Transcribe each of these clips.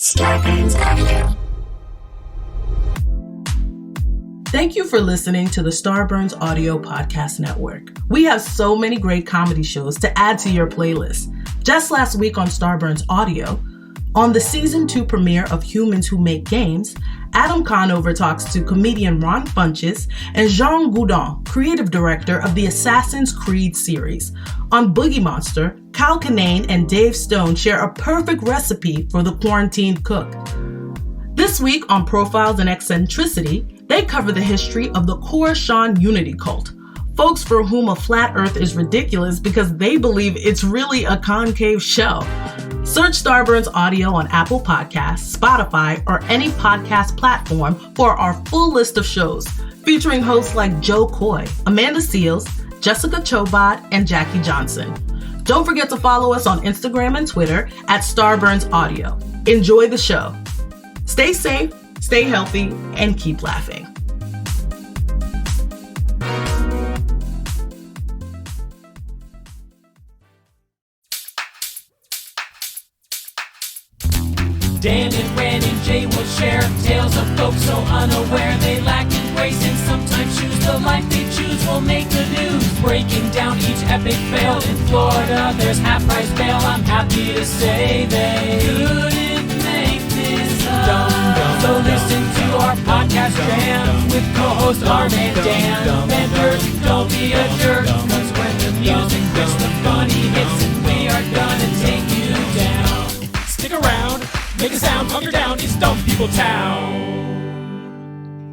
Starburns Audio. Thank you for listening to the Starburns Audio Podcast Network. We have so many great comedy shows to add to your playlist. Just last week on Starburns Audio, on the Season 2 premiere of Humans Who Make Games, Adam Conover talks to comedian Ron Funches and Jean Goudon, creative director of the Assassin's Creed series. On Boogie Monster, Kyle Kinane and Dave Stone share a perfect recipe for the quarantined cook. This week on Profiles and Eccentricity, they cover the history of the Coruscant Unity cult, folks for whom a flat earth is ridiculous because they believe it's really a concave shell. Search Starburns Audio on Apple Podcasts, Spotify, or any podcast platform for our full list of shows, featuring hosts like Joe Coy, Amanda Seales, Jessica Chobot, and Jackie Johnson. Don't forget to follow us on Instagram and Twitter at Starburns Audio. Enjoy the show. Stay safe, stay healthy, and keep laughing. Dan and Ren and Jay will share tales of folks so unaware they lack in grace and sometimes choose the life they choose will make the news. Breaking down each epic fail in Florida, there's half-price bail. I'm happy to say they couldn't make this up. So listen to our podcast jam with co-host Arm and Dan. Benders, don't be a jerk, cause when the music hits the funny hits and we are gonna take you down. Stick around. Make a sound, hunker down, it's Dumb People Town.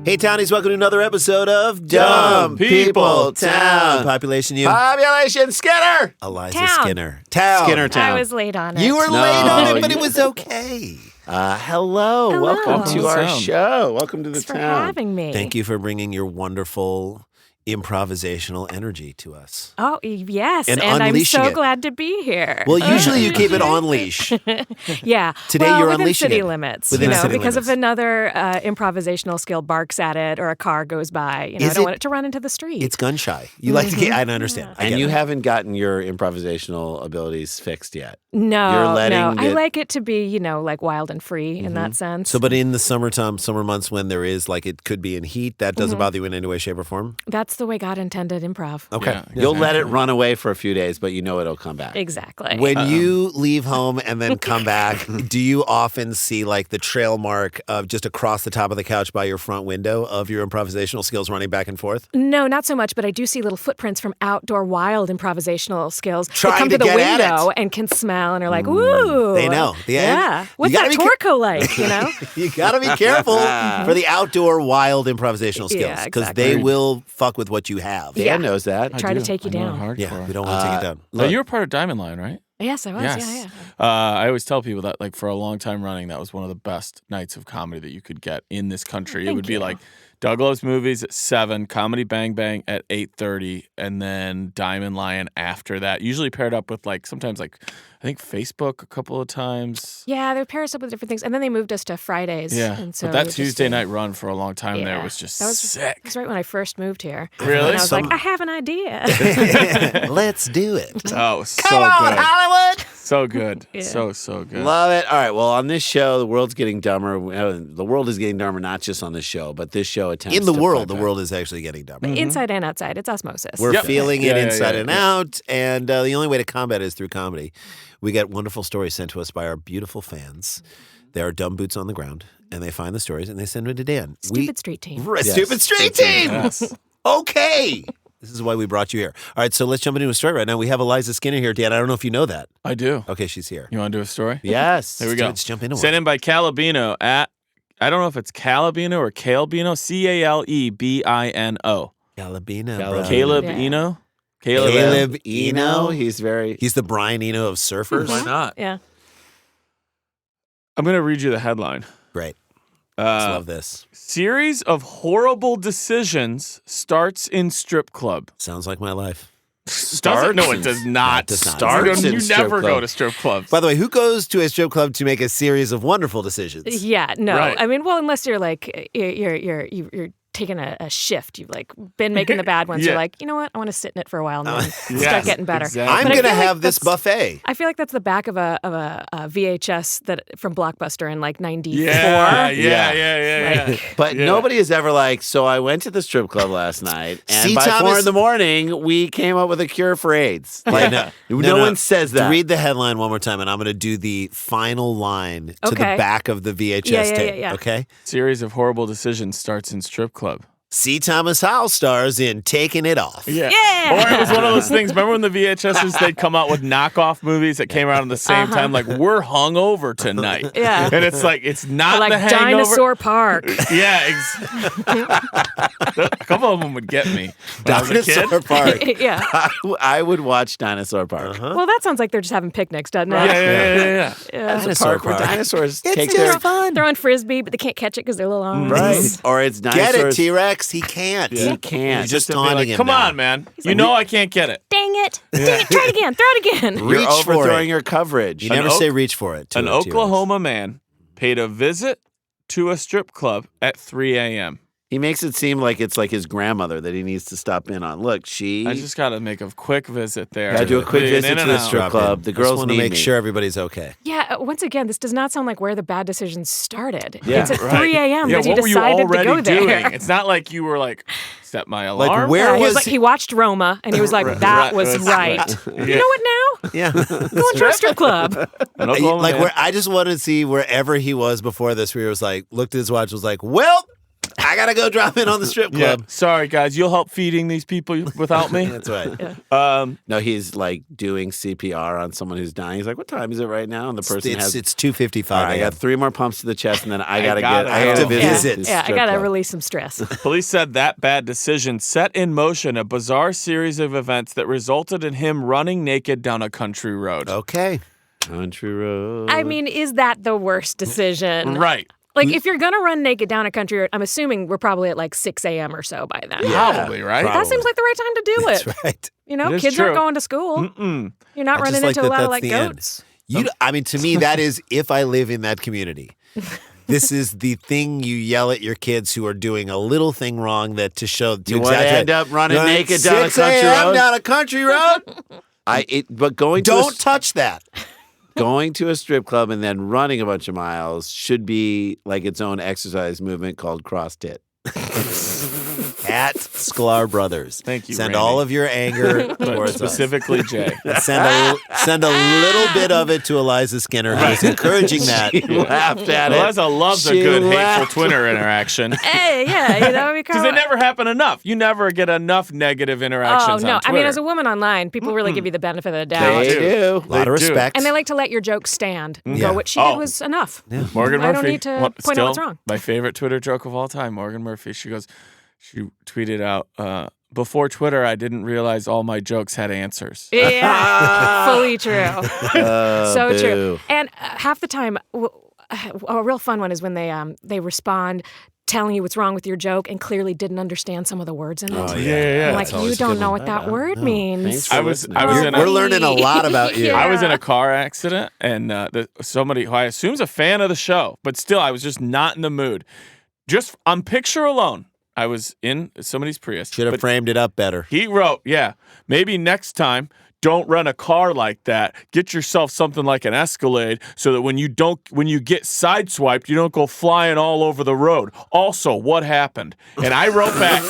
Hey, Townies, welcome to another episode of Dumb People Town. Population you. Population Skinner. Eliza Town. Skinner. Town. Skinner Town. I was late on it. You were late on it, but it was okay. Hello. Hello. Welcome to our Sound. show. Welcome to the Thanks for town. having me. Thank you for bringing your wonderful improvisational energy to us. Oh, yes. And And I'm unleashing so it. glad to be here. Well, usually you keep it on leash. Yeah. Today well, you're within unleashing city it. limits. Within city because limits. if another improvisational skill barks at it or a car goes by, I don't want it to run into the street. It's gun shy. You like to get, I understand. I And get you it. haven't gotten your improvisational abilities fixed yet. No, You're letting no. I it- like it to be, like wild and free in that sense. So, but in the summer months when there is, like, it could be in heat, that doesn't bother you in any way, shape, or form? That's the way God intended improv. Okay. You'll let it run away for a few days, but you know it'll come back. Exactly. When you leave home and then come back, do you often see like the trail mark of just across the top of the couch by your front window of your improvisational skills running back and forth? No, not so much, but I do see little footprints from outdoor wild improvisational skills Trying that come to to the get at window it. and can smell and are like, ooh. They know. Yeah. What's gotta that be Torco like, You got to be careful for the outdoor wild improvisational skills Yeah, because exactly. they will fuck with what you have. Dan Yeah. knows that. Try to take you down. Yeah, we don't want to take it down. Look, you were part of Diamond Line, right? Yes, I was. Yes. Yeah. I always tell people that, like, for a long time running, that was one of the best nights of comedy that you could get in this country. It would be like Doug Loves Movies at 7, Comedy Bang Bang at 8:30, and then Diamond Lion after that. Usually paired up with, like, sometimes, like, I think Facebook a couple of times. Yeah, they would pair us up with different things. And then they moved us to Fridays. Yeah. And so but that we just Tuesday did- night run for a long time there Yeah. was just That was sick. It was right when I first moved here. Really? And I was like, I have an idea. Let's do it. Oh, so Come on, good. Hollywood! So good. Yeah. So good. Love it. All right. Well, on this show, the world's getting dumber. The world is getting dumber, not just on this show, but this show attempts In the to world, fight the back. world is actually getting dumber. Inside and outside. It's osmosis. We're Yep. feeling Yeah, it yeah, inside yeah, and yeah. out, and the only way to combat it is through comedy. We get wonderful stories sent to us by our beautiful fans. They are dumb boots on the ground, and they find the stories, and they send them to Dan. Stupid street team. Yes. Stupid street team! Yes. Okay! This is why we brought you here. All right, so let's jump into a story right now. We have Eliza Skinner here, Dan. I don't know if you know that. I do. Okay, she's here. You want to do a story? Yes. Here we go. Let's jump into Sent it. in by Calabino at, I don't know if it's Calabino or Calebino, Calebino. Calabino, Calabino. bro. Caleb Yeah. Eno? Caleb Eno. Eno. He's very. He's the Brian Eno of surfers. Why not? Yeah. I'm going to read you the headline. Great. Love this. Series of horrible decisions starts in strip club. Sounds like my life. Starts? No, it does not. Does not. Starts in You strip never go club. to strip clubs. By the way, who goes to a strip club to make a series of wonderful decisions? Yeah, no. Right. I mean, well, unless you're like you're taken a shift. You've like been making the bad ones. Yeah. You're like, you know what? I want to sit in it for a while and then start getting better. Exactly. I'm But I going to feel like have this buffet. I feel like that's the back of a VHS that from Blockbuster in like '94. Yeah. But nobody is ever like, so I went to the strip club last night, and See, by Thomas- 4 in the morning, we came up with a cure for AIDS. Like, no one says that. Read the headline one more time, and I'm going to do the final line to the Okay. back of the VHS Yeah, tape. yeah. Okay? Series of horrible decisions starts in strip club. C. Thomas Howell stars in Taking It Off. Yeah. Or it was one of those things. Remember when the VHSs, they'd come out with knockoff movies that came out at the same time? Like, we're hungover tonight. Yeah. And it's like, it's not Like the hangover. Dinosaur Park. Yeah. A couple of them would get me when I was a kid. Dinosaur Park. Yeah. I would watch Dinosaur Park. Well, that sounds like they're just having picnics, doesn't it? Yeah. That's a Dinosaur park where Park. dinosaurs It's take just their... fun. Throwing frisbee, but they can't catch it because they're little arms. Right. Or it's Get dinosaurs... it, T-Rex. He can't. He can't. He's just Be taunting like, him come now. on, man. You know I can't get it. Dang it. Dang it. Try it again. Throw it again. You're Reach for overthrowing it. your coverage. You never say reach for it. to An a T-Rex. Oklahoma man paid a visit to a strip club at 3 a.m. He makes it seem like it's like his grandmother that he needs to stop in on. Look, I just got to make a quick visit there. Gotta do a quick In visit and to the out. strip club. The Just girls want to need make me. sure everybody's okay. Yeah, once again, this does not sound like where the bad decisions started. Yeah, It's at Right. 3 a.m. Yeah, that he what were you decided to already go there. doing? It's not like you were like, set my alarm. where Yeah, he was was like, he watched Roma and he was like, that was right. You know what now? Yeah. Going to a strip club. An Oklahoma Like man. where I just wanted to see wherever he was before this, where he was like, looked at his watch, was like, well, I gotta go drop in on the strip Yeah. club. Sorry, guys. You'll help feeding these people without me? That's right. No, he's like doing CPR on someone who's dying. He's like, "What time is it right now?" And the person has. It's 2:55. All right, I got 3 more pumps to the chest, and then I gotta to visit. visit. this Yeah, I strip got to club. release some stress. Police said that bad decision set in motion a bizarre series of events that resulted in him running naked down a country road. Okay. Country road. I mean, is that the worst decision? Right. Like, if you're going to run naked down a country road, I'm assuming we're probably at like 6 a.m. or so by then. Probably, right? That seems like the right time to do it. That's right. You know, It is kids true. aren't going to school. You're not I running just like into a that lot of that's like the end. goats. I mean, to me, that is if I live in that community. This is the thing you yell at your kids who are doing a little thing wrong that to show to You wanna exaggerate. end up running You know, naked down a 6 country a.m. road? down a country road. But going to Don't touch that. going to a strip club and then running a bunch of miles should be like its own exercise movement called cross tit. At Sklar Brothers. Thank you, Send Randy. all of your anger But towards us. specifically Jay. Send a little bit of it to Eliza Skinner, who is encouraging that. He laughed at it. Eliza loves a She good laughed. hateful Twitter interaction. Hey, yeah, you know, Because they never happen enough. You never get enough negative interactions Oh, no. on I Twitter. mean, as a woman online, people really give you the benefit of the doubt. They do. A lot of They do. respect. And they like to let your jokes stand and Yeah. go, what she Oh. did was enough. Morgan I Murphy. don't need to point out what's still wrong. My favorite Twitter joke of all time, Morgan Murphy. She tweeted out, before Twitter, I didn't realize all my jokes had answers. Yeah, fully true. So boo. true. And half the time, a real fun one is when they respond telling you what's wrong with your joke and clearly didn't understand some of the words in it. Oh, Yeah. I'm like, That's you always a don't good know one. what that word means. Thanks for I was listening. in a We're learning a lot about you. Yeah. I was in a car accident, and somebody who I assume's a fan of the show, but still, I was just not in the mood. Just on picture alone, I was in somebody's Prius. Should have but framed it up better. He wrote, maybe next time, don't rent a car like that. Get yourself something like an Escalade so that when you get sideswiped, you don't go flying all over the road. Also, what happened? And I wrote back,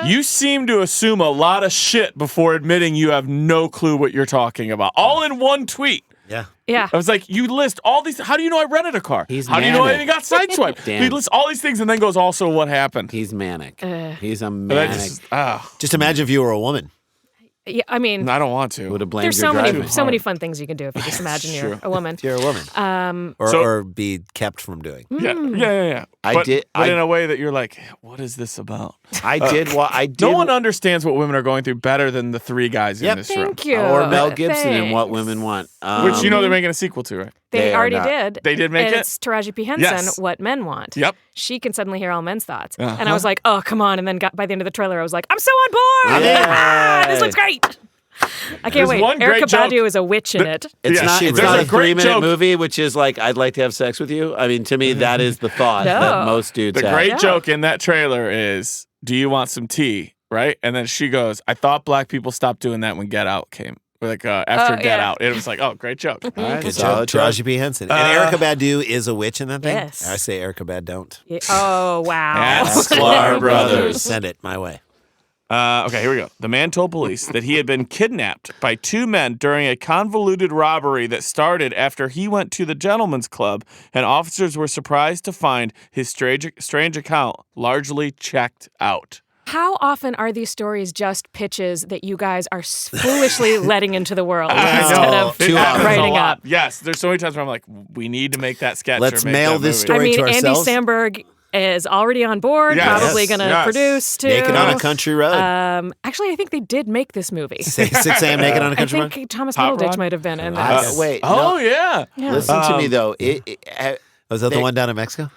you seem to assume a lot of shit before admitting you have no clue what you're talking about. All in one tweet. Yeah. Yeah. I was like, you list all these. How do you know I rented a car? He's How do you know I manic. even got sideswiped? Dan. He lists all these things and then goes, also, what happened? He's manic. He's a And I manic. Just imagine if you were a woman. Yeah, I mean, I don't want to. Would have blamed there's your so driving. many fun things you can do if you just imagine you're a woman. If you're a woman. Or be kept from doing. Yeah. I but, did- but I- in a way that you're like, what is this about? I did. No one understands what women are going through better than the three guys in this room. Thank you. Or Mel Gibson in What Thanks. Women Want. Which you know they're making a sequel to, right? They They are already not. did. They did make and it? It's Taraji P. Henson, Yes. What Men Want. Yep. She can suddenly hear all men's thoughts. And I was like, oh, come on. And then by the end of the trailer, I was like, I'm so on board. Yeah. This looks great. I can't wait. one great Erykah joke. Badu is a witch in it. It's Yeah, not. she It's really not a is. Great 3-minute joke. movie, which is like, I'd like to have sex with you. I mean, to me, that is the thought No. that most dudes The have. great joke in that trailer is, "Do you want some tea?" Right? And then she goes, "I thought black people stopped doing that when Get Out came." Or like after Get yeah. Out. It was like, oh, great joke. All right, Good solid job, choice. Taraji P. Henson. And Erykah Badu is a witch in that thing? Yes. I say Erykah Badu don't. Yeah. Oh, wow. Ask Sklar Brothers. Send it my way. Okay, here we go. The man told police that he had been kidnapped by 2 men during a convoluted robbery that started after he went to the gentleman's club, and officers were surprised to find his strange account largely checked out. How often are these stories just pitches that you guys are foolishly letting into the world I instead know. of It happens a writing lot. up? Yes, there's so many times where I'm like, we need to make that sketch. Let's or make mail that this movie. story. I mean, to Andy ourselves? Samberg is already on board, Yes. probably Yes. going to Yes. produce too. Naked on a Country Road. Actually, I think they did make this movie. 6 a.m. Naked on a I Country Road. think Thomas Hot Middleditch Rod? might have been in Uh, this. wait. Oh, no. yeah. Yeah. Listen to me though. Was that the one down in Mexico?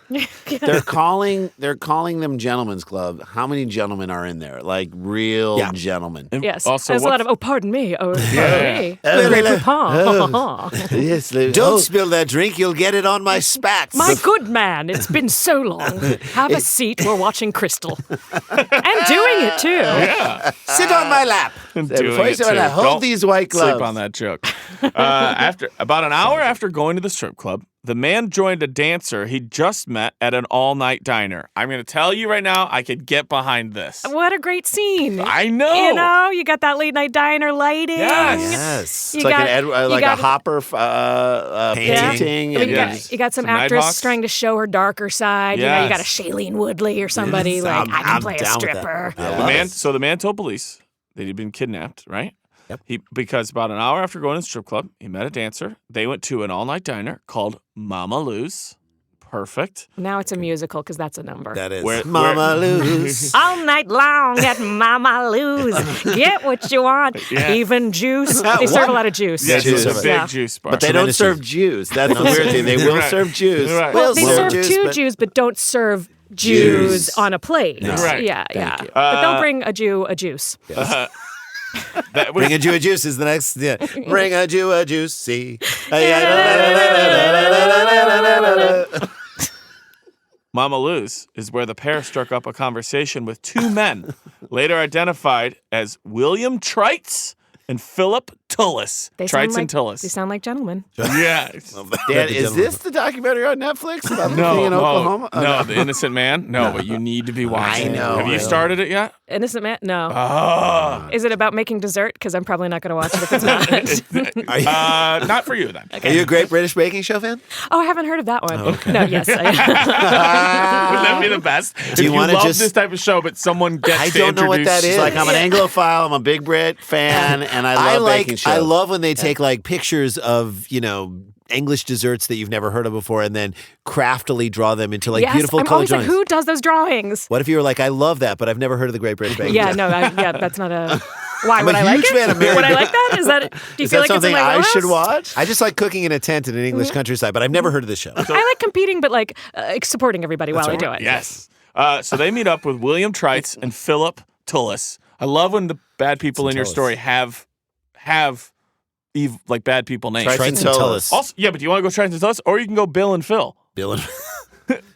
They're calling them gentlemen's club. How many gentlemen are in there? Like real Yeah. gentlemen. And Yes, Also, there's a lot of, pardon me, pardon me. Grey Poupon. Yes. Don't spill that drink. You'll get it on my spats. My good man, it's been so long. Have a seat, we're watching Crystal. And doing it too. Yeah. Sit on my lap. And Before doing you it say too. that, hold Don't these white gloves. sleep on that joke. After about an hour after going to the strip club, the man joined a dancer he just met at an all-night diner. I'm going to tell you right now, I could get behind this. What a great scene. I know. You know, you got that late night diner lighting. Yes. Yes. You It's like got- you a got- Hopper Painting. painting. I mean, and you got some Some actress Nighthawks. trying to show her darker side. You know, you got a Yes. Shailene Woodley or somebody Yes, like, I can I'm play a down with that. stripper. The man told police that he'd been kidnapped, right? Yep. Because about an hour after going to the strip club, he met a dancer. They went to an all-night diner called Mama Lou's. Perfect. Now it's a musical because that's a number. That is Where- Mama Lou's. All night long at Mama Lou's. Get what you want, Yeah. even juice. They serve a lot of juice. Yes, Juice. it's a big Yeah. juice bar. But they don't Tremendous serve Jews. That's the weird thing. They will Right. serve Jews. Right. Well, they Well, serve Jews, two but- Jews, but don't serve Jews on a plate. Right. Yeah, yeah. you. But they'll bring a Jew a juice. That Bring a Jew a juice is the next. Yeah. Bring a Jew a juicy. Mama Lou's is where the pair struck up a conversation with 2 men, later identified as William Trites and Philip Tullis. They sound Trites like, and Tullis. They sound like gentlemen. Yeah. Dan, is this the documentary on Netflix about the No, thing in Oklahoma? no, The Innocent Man? No, but you need to be watching. know, Have you I know. started it yet? Innocent Man? No. Oh. Is it about making dessert? Because I'm probably not going to watch it if it's not. Not for you then. Are you a Great British Baking Show fan? Oh, I haven't heard of that one. No, yes. Wouldn't that be the best? Do you if wanna love just- this type of show, but someone gets I to don't know what introduce- that It's is. like I'm an Anglophile, I'm a big Brit fan, and I love baking shows. I love when they take like pictures of, English desserts that you've never heard of before and then craftily draw them into like Yes, beautiful I'm color always like, drawings. who does those drawings? What if you were like, I love that, but I've never heard of the Great British Baking Yeah, Show? no, that's not a... Why, I'm would a I like huge it? fan of Mary Would I Beth. like that? Is that... Do you Is feel that like it's in something my I wheelhouse? should watch? I just like cooking in a tent in an English countryside, but I've never heard of this show. I like competing, but like supporting everybody while I do it. Yes. So they meet up with William Trites and Philip Tullis. I love when the bad people in your Tullis. story have like bad people names. Trites Trites and and Tullis. Tullis. Also, yeah, but do you want to go Trites and Tullis, or you can go Bill and Phil? Bill and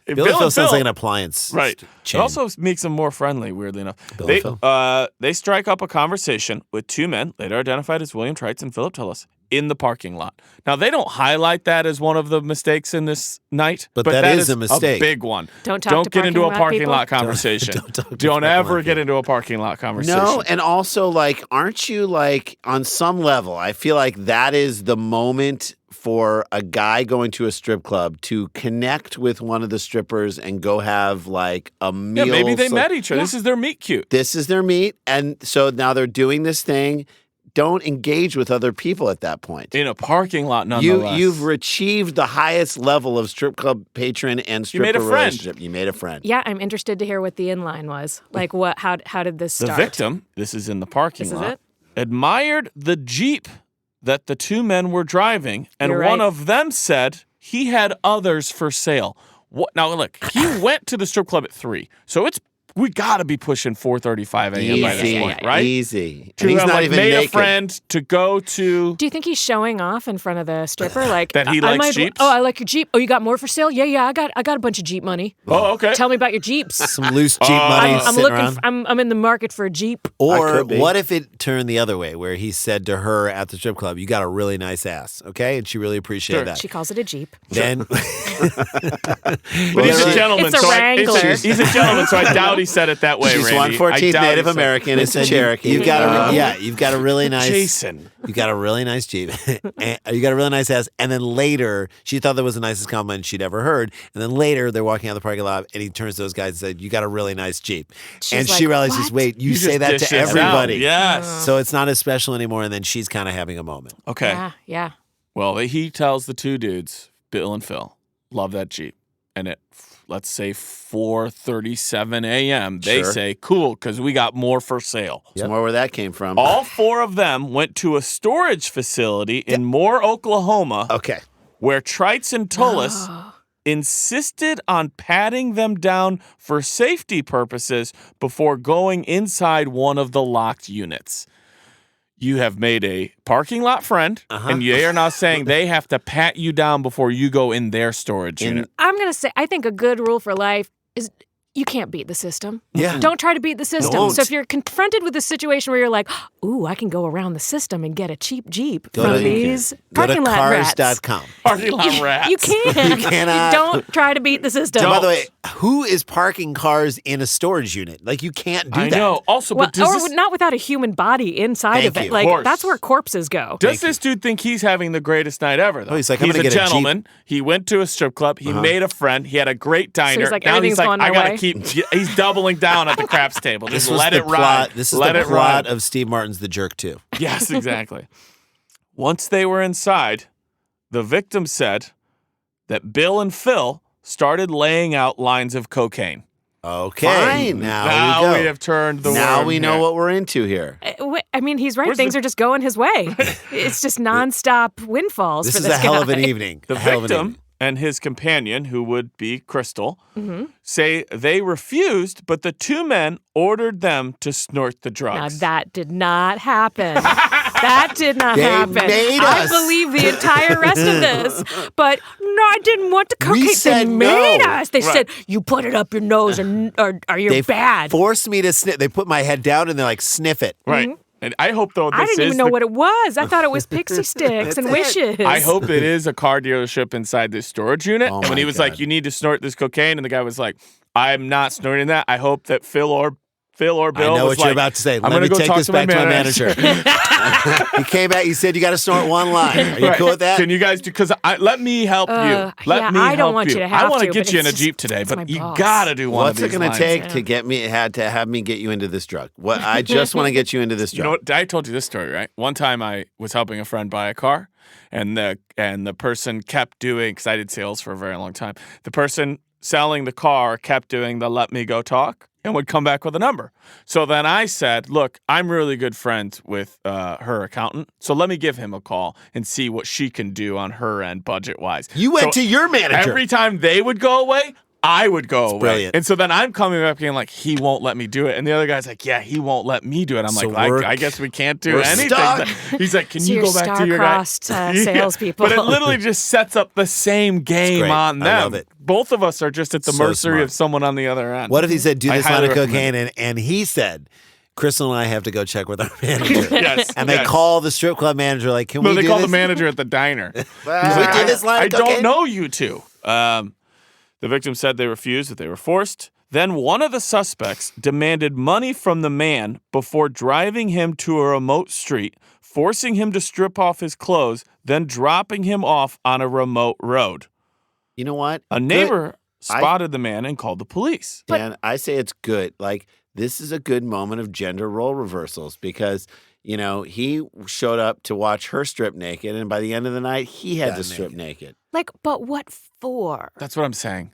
If Bill and Phil sounds like an appliance. Right. It chain. also makes them more friendly, weirdly enough. Bill They, and Phil. they strike up a conversation with 2 men, later identified as William Trites and Philip Tullis, in the parking lot. Now, they don't highlight that as one of the mistakes in this night, But that is a a mistake. big one. Don't talk to get into a parking lot parking people. lot conversation. Don't talk to Don't parking ever lot get into a parking lot conversation. No, and also like, aren't you like on some level? I feel like that is the moment for a guy going to a strip club to connect with one of the strippers and go have like a meal. Yeah, maybe they So- met each other. This is their meet cute. This is their meet, and so now they're doing this thing. Don't engage with other people at that point. In a parking lot, nonetheless. You've achieved the highest level of strip club patron and stripper made a friend. relationship. You made a friend. Yeah, I'm interested to hear what the inline was. Like, what? How did this The start? victim, this is in the parking This is lot, it? admired the Jeep that the 2 men were driving, and You're one right. of them said he had others for sale. What? Now, look, he went to the strip club at 3, so it's we got to be pushing 4:35 a.m. by this point, right? Easy. To And he's have, not like, even made naked. a friend to go to. Do you think he's showing off in front of the stripper, like That he I likes might- Jeeps? Oh, I like your Jeep. Oh, you got more for sale? Yeah. I got a bunch of Jeep money. Oh, okay. Tell me about your Jeeps. Some loose Jeep money I'm sitting looking. around. I'm in the market for a Jeep. Or could be. what if it turned the other way, where he said to her at the strip club, "You got a really nice ass," okay, and she really appreciated Sure. that. She calls it a Jeep. Then, But he's a gentleman. It's a so Wrangler. he's a gentleman, so I doubt he said it that way, She's Randy. 1/14 I doubt Native he said- American. It's a Cherokee. you've got you've got a really nice Jason. You got a really nice Jeep. And you got a really nice ass. And then later, she thought that was the nicest compliment she'd ever heard. And then later, they're walking out the parking lot, and he turns to those guys and said, "You got a really nice Jeep." She's and like, she realizes, "What?" wait, you say just that dish to this out. everybody. Yes. So it's not as special anymore. And then she's kind of having a moment. Okay. Yeah. Well, he tells the two dudes, Bill and Phil, love that Jeep. And at, let's say, 4:37 a.m., they Sure. say, cool, because we got more for sale. Some more where that came from. All four of them went to a storage facility in Moore, Oklahoma, Okay. where Trites and Tullis insisted on patting them down for safety purposes before going inside one of the locked units. You have made a parking lot friend, and they are now saying they have to pat you down before you go in their storage unit. I'm gonna say I think a good rule for life is you can't beat the system. Yeah. Don't try to beat the system. Don't. So if you're confronted with a situation where you're like, ooh, I can go around the system and get a cheap Jeep Go from to- these Go to parking lot rats. cars.com. Parking lot rats. You can. You cannot- Don't try to beat the system. By the way, who is parking cars in a storage unit? Like, you can't do I that. know. Also, Well, but does or this, not without a human body inside Thank of it. you. Like Of course. that's where corpses go. does this dude think he's having the greatest night ever, though? Oh, he's like, I'm he's gonna a get a Jeep. gentleman. He went to a strip club. He made a friend. He had a great diner. he's like, now everything's he's like, going I my gotta way. keep. He's doubling down at the craps table. This Just was let the it plot. ride. This is let the it plot ride. of Steve Martin's The Jerk 2. Yes, exactly. Once they were inside, the victim said that Bill and Phil started laying out lines of cocaine. Okay. Fine. Now we go. have turned the Now worm we know here. what we're into here. I mean, he's right. Where's Things the- are just going his way. It's just nonstop windfalls This for is this a hell guy. of an evening. The A hell of an victim evening. and his companion, who would be Crystal, say they refused, but the two men ordered them to snort the Now drugs. that did not happen. That did not They happen. made I us. believe the entire rest of this, but no, I didn't want the cocaine. They said made no. us. They said you put it up your nose, or you're They bad. forced me to sniff. They put my head down and they're like, sniff it. Right. And I hope, though, this I didn't is even know the- what it was. I thought it was pixie sticks and wishes. I hope it is a car dealership inside this storage unit. Oh and when my he was God. like, you need to snort this cocaine, and the guy was like, I'm not snorting that. I hope that Phil or Bill I know was what you're like, about to say. I'm Let gonna me go take talk this to my back to my manager. He came back. He said, "You got to snort one line." Are you Right. cool with that? Can you guys do? Because let me help you. Let yeah, me I help don't want you to I have want to, get but you in a it's Jeep just- today, it's my but you boss. gotta do one What's of it these going to lines. take to get me to have me get you into this drug? What I just want to get you into this drug. You know what? I told you this story, right? One time I was helping a friend buy a car, and the person kept doing, because I did sales for a very long time. The person selling the car kept doing the "let me go talk" and would come back with a number. So then I said, "Look, I'm really good friends with her accountant, so let me give him a call and see what she can do on her end, budget wise." You went to your manager. Every time they would go away, I would go away. brilliant. And so then I'm coming up being like, he won't let me do it. And the other guy's like, yeah, he won't let me do it. I'm So like, we're- I guess we can't do we're anything. stuck. He's like, can So you you're go back to your guy? star-crossed, salespeople. But it literally just sets up the same game great. on I them. love it. Both of us are just at the So mercy smart. of someone on the other end. What if he said, "Do I this line highly of recommend cocaine," and he said, "Crystal and I have to go check with our manager." Yes. And they yes. call the strip club manager, like, "Can No, we they do call this?" the manager at the diner. Can we do this line I of cocaine? don't know you two. The victim said they refused, that they were forced. Then one of the suspects demanded money from the man before driving him to a remote street, forcing him to strip off his clothes, then dropping him off on a remote road. You know what? A Good. neighbor spotted the man and called the police. Dan, I say it's good. Like, this is a good moment of gender role reversals because, you know, he showed up to watch her strip naked, and by the end of the night, he had to strip naked. Like, but what for? That's what I'm saying.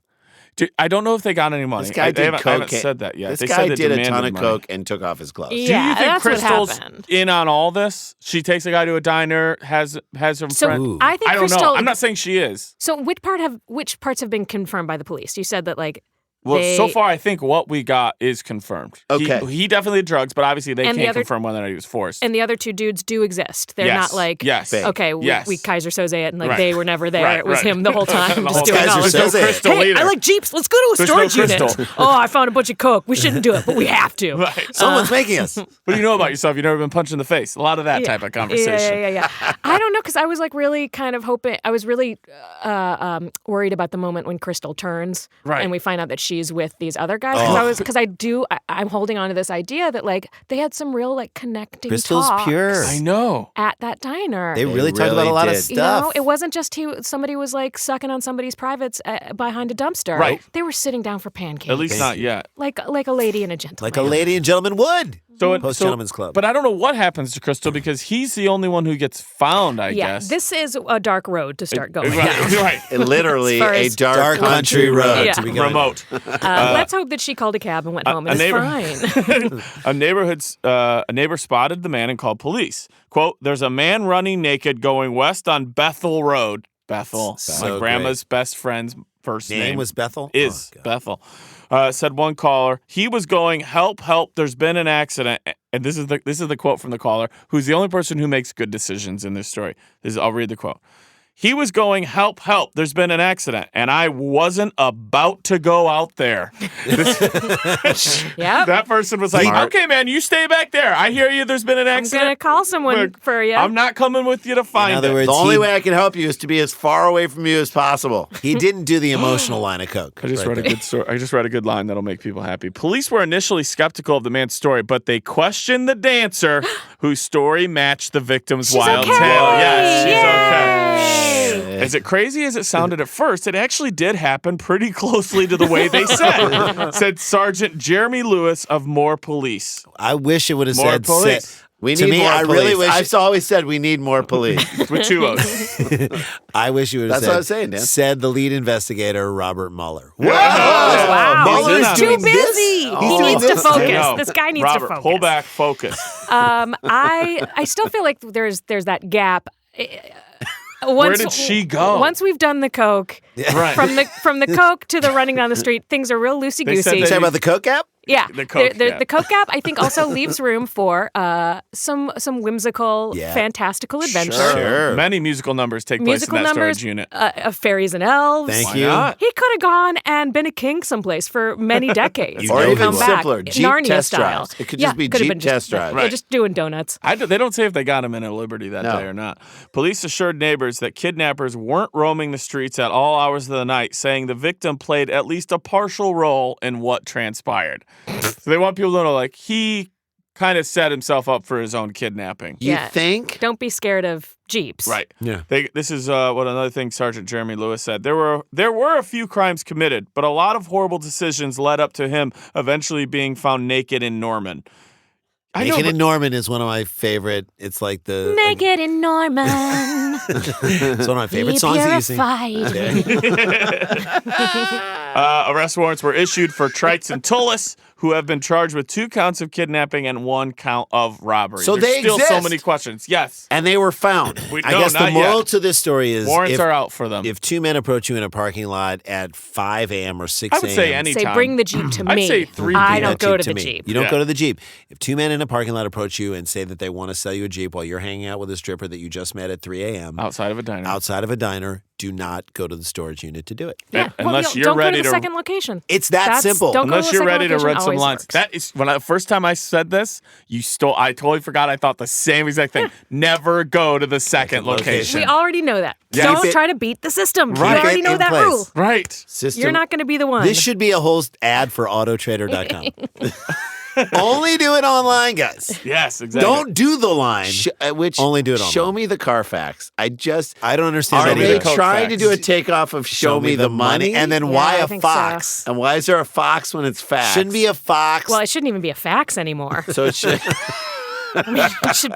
I don't know if they got any money. This guy I did haven't coke. said that yet. This They guy said they did a ton demanded of money. coke and took off his clothes. Yeah. Do you think that's what Crystal's happened. in on all this? She takes a guy to a diner, has some So friend. I think I don't Crystal. know. I'm not saying she is. So which parts have been confirmed by the police? You said that like Well, so far, I think what we got is confirmed. Okay. He definitely had drugs, but obviously they And the can't other- confirm whether or not he was forced. And the other two dudes do exist. They're Yes. not like, Yes. okay, Yes. we Kaiser Soze it, and like Right. they were never there. Right, It was right. him the whole time. The just whole doing time. all There's this. no crystal Hey, either. I like Jeeps. Let's go to a There's storage no unit. crystal. Oh, I found a bunch of coke. We shouldn't do it, but we have to. Right. Someone's making us. What do you know about yourself? You've never been punched in the face. A lot of that type of conversation. Yeah. I don't know, because I was like really kind of hoping. I was really worried about the moment when Crystal turns, Right. and we find out that she's with these other guys. Oh. I'm holding on to this idea that like they had some real like connecting. Crystal's talks pure. I know. at that diner. They really talked about a really lot of did. stuff. You know, it wasn't just somebody was like sucking on somebody's privates behind a dumpster. Right. They were sitting down for pancakes. At least not yet. like a lady and a gentleman. Like a lady and gentleman would. Post Gentlemen's Club. But I don't know what happens to Crystal because he's the only one who gets found, I Yeah, guess. this is a dark road to start going Right. down. right. Literally As far a as- dark country road. Yeah. to be going Remote. Let's hope that she called a cab and went home. And it's fine. A neighbor spotted the man and called police. Quote, there's a man running naked going west on Bethel Road. Bethel. So my grandma's best friend's first Name was Bethel? Is Oh, God. Bethel. Said one caller. He was going, help, there's been an accident. And this is the quote from the caller, who's the only person who makes good decisions in this story. I'll read the quote. He was going, help, there's been an accident. And I wasn't about to go out there. Yep. That person was like, okay, man, you stay back there. I hear you. There's been an I'm accident. gonna call someone Look, for you. I'm not coming with you to find other it. words, The only he- way I can help you is to be as far away from you as possible. He didn't do the emotional line of coke. I just right read there. a good story. I just read a good line that'll make people happy. Police were initially skeptical of the man's story, but they questioned the dancer whose story matched the victim's wild okay. tale. Yes, she's okay. Yay. As crazy as it sounded at first, it actually did happen pretty closely to the way they said Sergeant Jeremy Lewis of More Police. I wish it would have More said. police. We To need me, more I police. really wish- I've always said we need more police. With two O's. I wish you would have That's said. what I was saying, Dan. Said the lead investigator, Robert Mueller. Wow, Mueller's he's doing too this? busy. He's He doing needs to this? focus. No. This guy needs Robert, to focus. pull back, focus. I still feel like there's that gap. Where did she go? Once we've done the coke, Right. from the coke to the running down the street, things are real loosey They said goosey. that- Talking about the coke app? Yeah, The Coke gap. The Coke gap, I think, also leaves room for some whimsical, Yeah. fantastical adventure. Sure. Many musical numbers take Musical place in that numbers, storage unit. of fairies and elves. Thank Why you. not? He could have gone and been a king someplace for many decades. You Or know and even come back, simpler, Jeep Narnia test style. drives. It could Yeah, just be could have Jeep been just- test drives. Yeah, Right. just doing donuts. They don't say if they got him in a Liberty that No. day or not. Police assured neighbors that kidnappers weren't roaming the streets at all hours of the night, saying the victim played at least a partial role in what transpired. So they want people to know, like, he kind of set himself up for his own kidnapping. You Yeah. think? Don't be scared of Jeeps. Right. Yeah. This is what another thing Sergeant Jeremy Lewis said. There were a few crimes committed, but a lot of horrible decisions led up to him eventually being found naked in Norman. Naked in Norman is one of my favorite. It's like the. Naked in Norman. It's one of my favorite Be songs that you sing. purified. Arrest warrants were issued for Trites and Tullis, who have been charged with 2 counts of kidnapping and 1 count of robbery. So There's they still so exist. many questions. Yes. And they were found. I guess the not moral yet. to this story is Warrants are out for them. if 2 men approach you in a parking lot at 5 a.m. or 6 I a.m. would say any Say, time. bring the Jeep to I'd me. say 3 I people. don't go to the me. Jeep. You don't Yeah. go to the Jeep. If 2 men in a parking lot approach you and say that they want to sell you a Jeep while you're hanging out with a stripper that you just met at 3 a.m. Outside of a diner. outside of a diner, do not go to the storage unit to do it. Yeah. Unless you're don't ready go to to- the second location. It's that That's- simple. Don't go Unless to the you're second ready to location, rent some always lines. works. That is first time I said this, I totally forgot. I thought the same exact thing. Never go to the second location. We already know that. Yeah. Don't Keep it- try to beat the system. Right. You already Keep it know in that place. rule. Right. System. You're not going to be the one. This should be a whole ad for autotrader.com. Only do it online, guys. Yes, exactly. Don't do the line. Which Only do it Show online. me the Carfax. I don't understand. Are me they the Coke trying to facts. do a takeoff of show me the money? And then Yeah, why I a think fox? And why is there a fox when it's fax? Shouldn't be a fox. well, it shouldn't even be a fax anymore. So it should. I mean, it should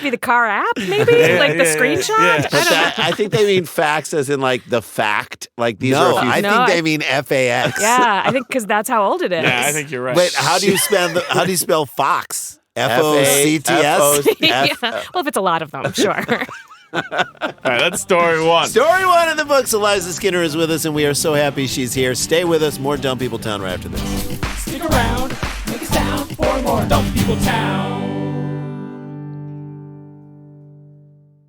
be the car app, maybe like the screenshot. yeah. I But don't know. I think they mean fax as in like the fact. Like these no, are a few I No, think I- they mean FAX. Yeah, I think because that's how old it is. Yeah, I think you're right. Wait, how do you spell fox? FOCTS? Yeah. Well, if it's a lot of them, sure. right, that's story one. Story one in the books. Eliza Skinner is with us, and we are so happy she's here. Stay with us. More Dumb People Town right after this. Stick around, make a sound for more Dumb People Town.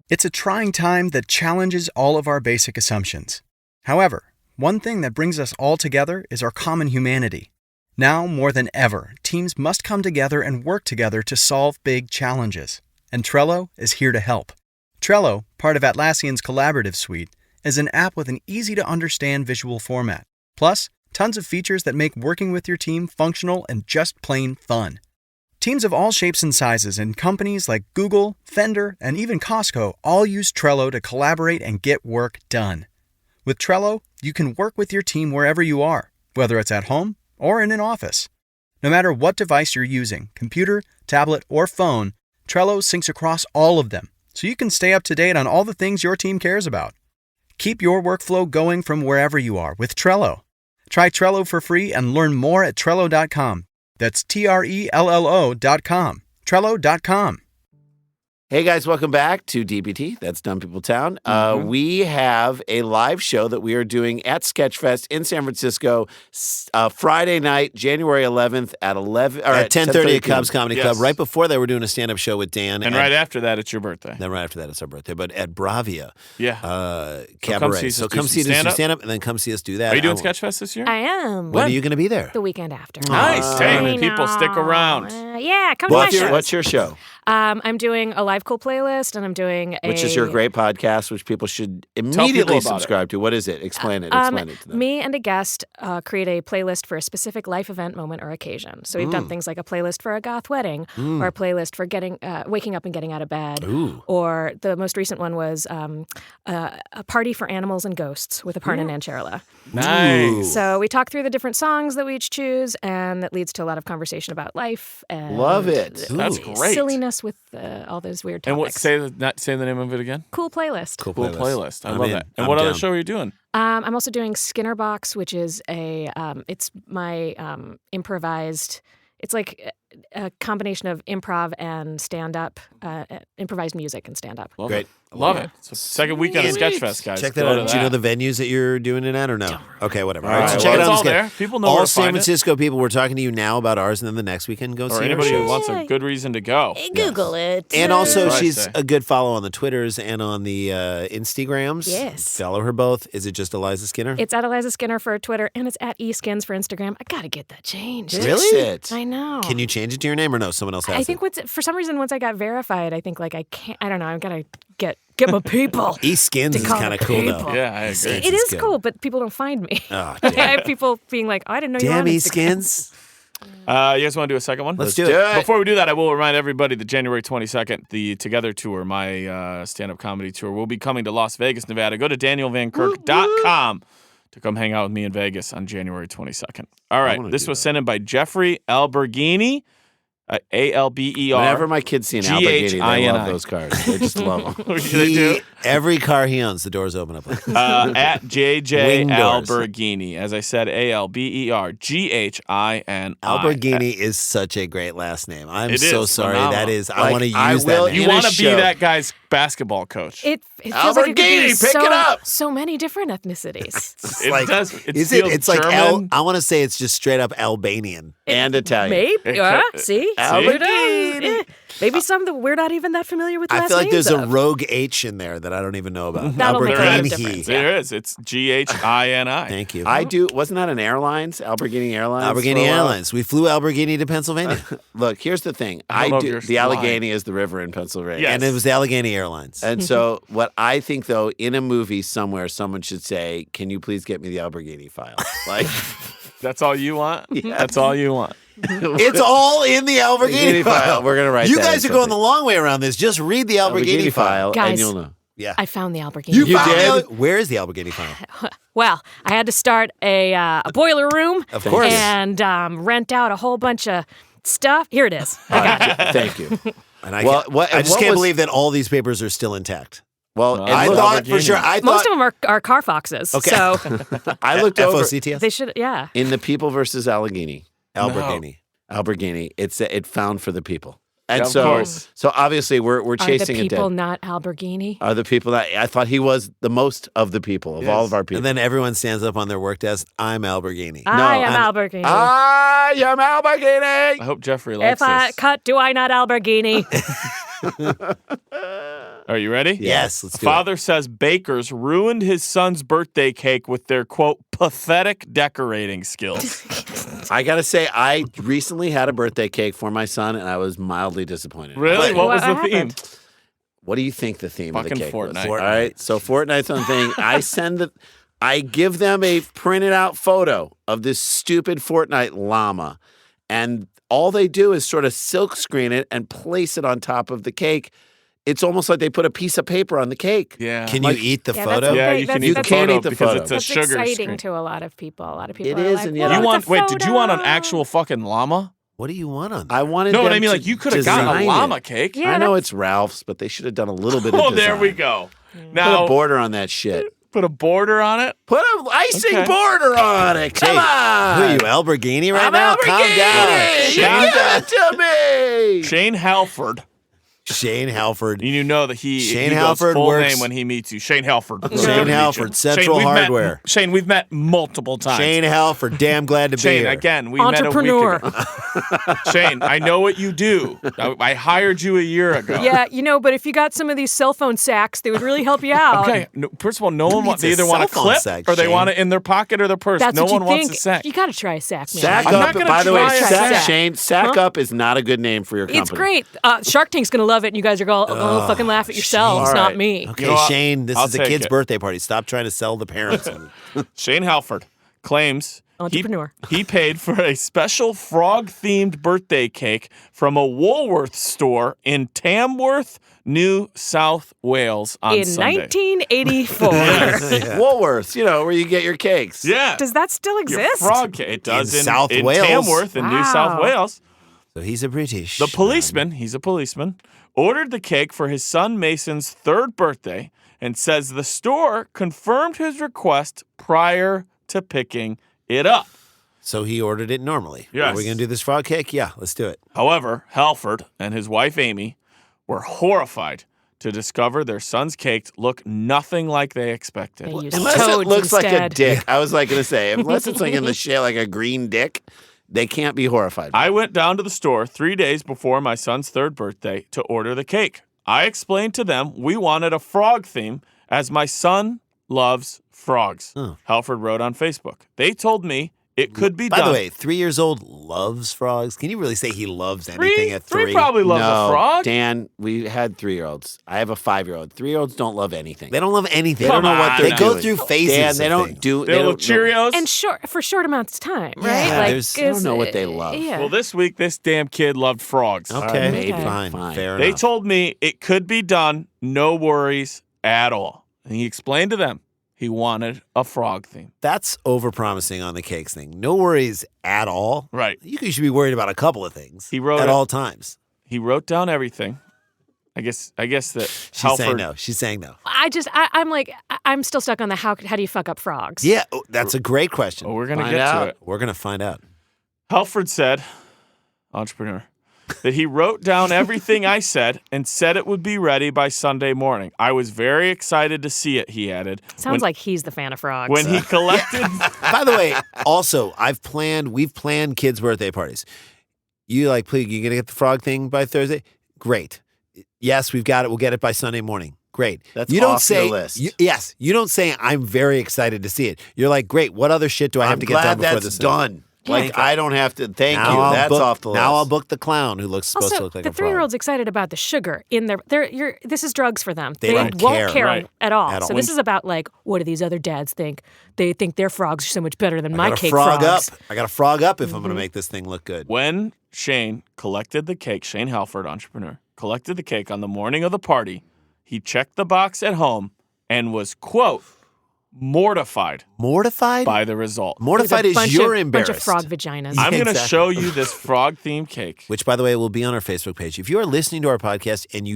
It's a trying time that challenges all of our basic assumptions. However, one thing that brings us all together is our common humanity. Now, more than ever, teams must come together and work together to solve big challenges. And Trello is here to help. Trello, part of Atlassian's collaborative suite, is an app with an easy-to-understand visual format. Plus, tons of features that make working with your team functional and just plain fun. Teams of all shapes and sizes and companies like Google, Fender, and even Costco all use Trello to collaborate and get work done. With Trello, you can work with your team wherever you are, whether it's at home or in an office. No matter what device you're using, computer, tablet, or phone, Trello syncs across all of them, so you can stay up to date on all the things your team cares about. Keep your workflow going from wherever you are with Trello. Try Trello for free and learn more at Trello.com. That's Trello.com. Trello.com. Hey guys, welcome back to DPT. That's Dumb People Town. We have a live show that we are doing at Sketchfest in San Francisco Friday night, January 11th at 10:30 at Cobb's Comedy Club. Yes. Right before that, we're doing a stand-up show with Dan. And right after that, it's your birthday. Then right after that, it's our birthday. But at Bravia Cabaret. So Come see us do stand-up, and then come see us do that. Are you doing Sketchfest this year? I am. When are you going to be there? The weekend after. Nice. Dang, I people stick know. around. Yeah, come to my shows. What's your show? I'm doing a Live Cool playlist, and I'm doing Which is your great podcast, which people should immediately subscribe to. What is it? Explain it. Explain it to them. Me and a guest create a playlist for a specific life event, moment, or occasion. So we've done things like a playlist for a goth wedding, or a playlist for waking up and getting out of bed, or the most recent one was a party for animals and ghosts with a part in Ancherla. Nice. So we talk through the different songs that we each choose, and that leads to a lot of conversation about life. And Love it. That's great. Silliness with all those weird And topics. say the name of it again? Cool playlist. Cool playlist. I I'm love in. that. And I'm what other down. show are you doing? I'm also doing Skinner Box, which is it's my improvised. It's like a combination of improv and stand-up, improvised music and stand-up. Great. Love it. It's the second weekend of Sketchfest, guys. Check that Go out. to Do you know the venues that you're doing it at or no? Okay, whatever. All right, so Well, check it it's out. all Let's get- there. People know all where to San find it. Francisco people, we're talking to you now about ours, and then the next weekend go Or see anybody her who shows. wants a good reason to go. Google it. And also, That's what I she's say. a good follow on the Twitters and on the Instagrams. Yes. Follow her both. Is it just Eliza Skinner? It's at Eliza Skinner for Twitter, and it's at eSkins for Instagram. I gotta get that changed. Really? Fix it. I know. Can you change it to your name or no? Someone else has I think for some reason once I got verified, I think like I can't. I don't know. I'm gonna get my people. E-Skins to is call kind of the cool, people. though. Yeah, I agree. It is good. cool, but people don't find me. Oh, I damn. have people being like, "Oh, I didn't know you were on Damn Instagram." E-Skins. You guys want to do a second one? Let's do it. Before we do that, I will remind everybody that January 22nd, the Together Tour, my stand-up comedy tour, will be coming to Las Vegas, Nevada. Go to danielvankirk.com to come hang out with me in Vegas on January 22nd. All right, this was sent in by Jeffrey Alberghini, A-L-B-E-R. Whenever my kids see an Alberghini, they G-H-I-N-I. love those cars. They just love them. They do. Every car he owns, the doors open up. At JJ Wing doors. Alberghini. As I said, A-L-B-E-R-G-H-I-N-I. Alberghini is such a great last name. I'm It so is sorry. phenomenal. That is, I Like, want to I use will- that name. You In a want to be show. that guy's basketball coach. It feels like it could be Alberghini, pick it up. so many different ethnicities. It does. It is feels it's like German. I want to say it's just straight up Albanian. And Italian. Maybe. See? Alberghini. Yeah. Maybe some that we're not even that familiar with. I last feel like names there's a of. rogue H in there that I don't even know about. That'll make a lot of Alberghini. difference. There is. It's G-H-I-N-I. Thank you. I do. Wasn't that an airlines? Alberghini Airlines? for a Alberghini while? Airlines. We flew Alberghini to Pennsylvania. Look, here's the thing. I don't know if do. you're The lying. Allegheny is the river in Pennsylvania. Yes. And it was the Allegheny Airlines. And so, what I think, though, in a movie somewhere, someone should say, "Can you please get me the Alberghini file?" Like, That's all you want? That's all you want. It's all in the Alberghini file. We're gonna write. You that guys in are going something. the long way around this. Just read the Alberghini file. and Guys. you'll know. Yeah. I found the Alberghini. You You found did? Where is the Alberghini file? Well, I had to start a boiler room. Of course. And rent out a whole bunch of stuff. Here it is. I got it. Thank you. And I, Well, can't- what- I and just what can't was- believe that all these papers are still intact. Well, Well, and I look, thought for Lamborghini. sure. I Most thought of them are car foxes. Okay. So I looked over FOCTS. they should, in the People versus Allegheny. Alberghini. Alberghini. It found for the people. And Of so course. obviously we're chasing Are the it people dead. not Alberghini? Are the people that I thought he was the most of the people, of all of our people. And then everyone stands up on their work desk. I'm Alberghini. I am Alberghini. I am Alberghini. I hope Jeffrey likes if I this. cut, do I not Alberghini? Are you ready? Yes, let's do Father says bakers ruined his son's birthday cake with their, quote, pathetic decorating skills. I got to say, I recently had a birthday cake for my son, and I was mildly disappointed. Really? What was the happened? theme? What do you think the theme of Fucking the cake was? Fortnite. All right, so Fortnite's on thing. I give them a printed out photo of this stupid Fortnite llama, and all they do is sort of silk screen it and place it on top of the cake. It's almost like they put a piece of paper on the cake. Yeah. Can you eat the Yeah, photo? that's Yeah, okay. you can That's- eat the that's can't photo eat the because photo. it's a That's sugar exciting screen. to a lot of people. A lot of people It are is, like, and yet "Well, You You it's want? a Wait, did you want an photo." actual fucking llama? What do you want on that? I wanted No, them what I mean, to like you could have gotten a design llama it. cake. Yeah, I know that's- it's Ralph's, but they should have done a little bit of Oh, design. there we go. Put a Now border on that shit. put a border on it. Put an icing Okay. border on it. Come on. Who are you, Alberghini right I'm now? Calm Alberghini. down. Give it to me. Shane Halford. Shane Halford. You know that he Shane goes Halford full works- name when he meets you. Shane Halford. Shane Good to meet Halford, you. Central we've met- Hardware. Shane, we've met multiple times. Shane Halford. Damn glad to be Shane, here. again, we met a Entrepreneur. week ago. Shane, I know what you do. I hired you a year ago. Yeah, but if you got some of these cell phone sacks, they would really help you out. Okay. No, first of all, no one wants. They needs a either want a cell phone clip sack, or they Shane? want it in their pocket or their purse. That's no what you one think. wants a sack. You got to try a sack, man. Sack I'm not up. gonna By the way, try a sack, sack. Shane, sack up is not a good name for your company. It's great. Shark Tank's going to love it, and you guys are going to fucking laugh at yourselves, All not right. me. Okay, You know what? Shane, this I'll is a take kid's it. birthday party. Stop trying to sell the parents. Shane Halford claims Entrepreneur. he paid for a special frog-themed birthday cake from a Woolworth store in Tamworth, New South Wales on In Sunday. 1984. Woolworths, where you get your cakes. Yeah. Does that still Your exist? frog cake. It does In in South in Wales. Tamworth in New South Wow. Wales. So he's a British. The policeman, he's a policeman, ordered the cake for his son Mason's third birthday and says the store confirmed his request prior to picking it up. So he ordered it normally. Yes. Are we going to do this frog cake? Yeah, let's do it. However, Halford and his wife Amy were horrified to discover their son's cake looked nothing like they expected. They used Unless toads it looks like a instead. dick. I was going to say, unless it's like in the shit like a green dick, they can't be horrified. I went down to the store 3 days before my son's third birthday to order the cake. I explained to them we wanted a frog theme as my son loves frogs. Halford wrote on Facebook. They told me it could be By done. the way, 3 years old loves frogs. Can you really say he loves anything Three at 3? probably loves no, a frog. Dan, we had 3-year-olds. I have a 5-year-old. 3-year-olds don't love anything. They don't love anything. They don't know Come what on they're now. They go doing. through phases. Dan, they of don't things. do. They love Cheerios. And for short amounts of time, right? Yeah, like, there's- I don't know what they love. Yeah. Well, this week, this damn kid loved frogs. Okay, maybe. fine. Fine. Fair They enough. told me it could be done, no worries at all. And he explained to them he wanted a frog theme. That's overpromising on the cakes thing. No worries at all. Right. You should be worried about a couple of things He wrote at it- all times. He wrote down everything. I guess that She's Halford. saying no. She's saying no. I'm still stuck on the how do you fuck up frogs? Yeah, that's a great question. Oh, we're gonna Find get out. to it. We're going to find out. Halford said, entrepreneur, that he wrote down everything I said and said it would be ready by Sunday morning. I was very excited to see it, he added. Sounds like he's the fan of frogs. When he collected By the way, also, we've planned kids' birthday parties. You please, you going to get the frog thing by Thursday? Great. Yes, we've got it. We'll get it by Sunday morning. Great. That's you don't off say, your list. Yes. You don't say, I'm very excited to see it. You're like, great. What other shit do I have I'm to get done glad before that's this? done. Like, I don't have to. Thank Now you. I'll That's book- off the list. Now I'll book the clown who looks supposed to also, look like the a frog. 3-year-old's excited about the sugar in their. This is drugs for them. They don't won't care. care Right. at all. At all. So this is about what do these other dads think? They think their frogs are so much better than my gotta cake frog frogs. up. I got to frog up if I'm going to make this thing look good. When Shane collected the cake, Shane Halford, entrepreneur, collected the cake on the morning of the party, he checked the box at home and was, quote, mortified Mortified? by the result. Mortified There's a is you're bunch embarrassed. of frog vaginas. I'm going to Exactly. show you this frog-themed cake. Which, by the way, will be on our Facebook page. If you are listening to our podcast and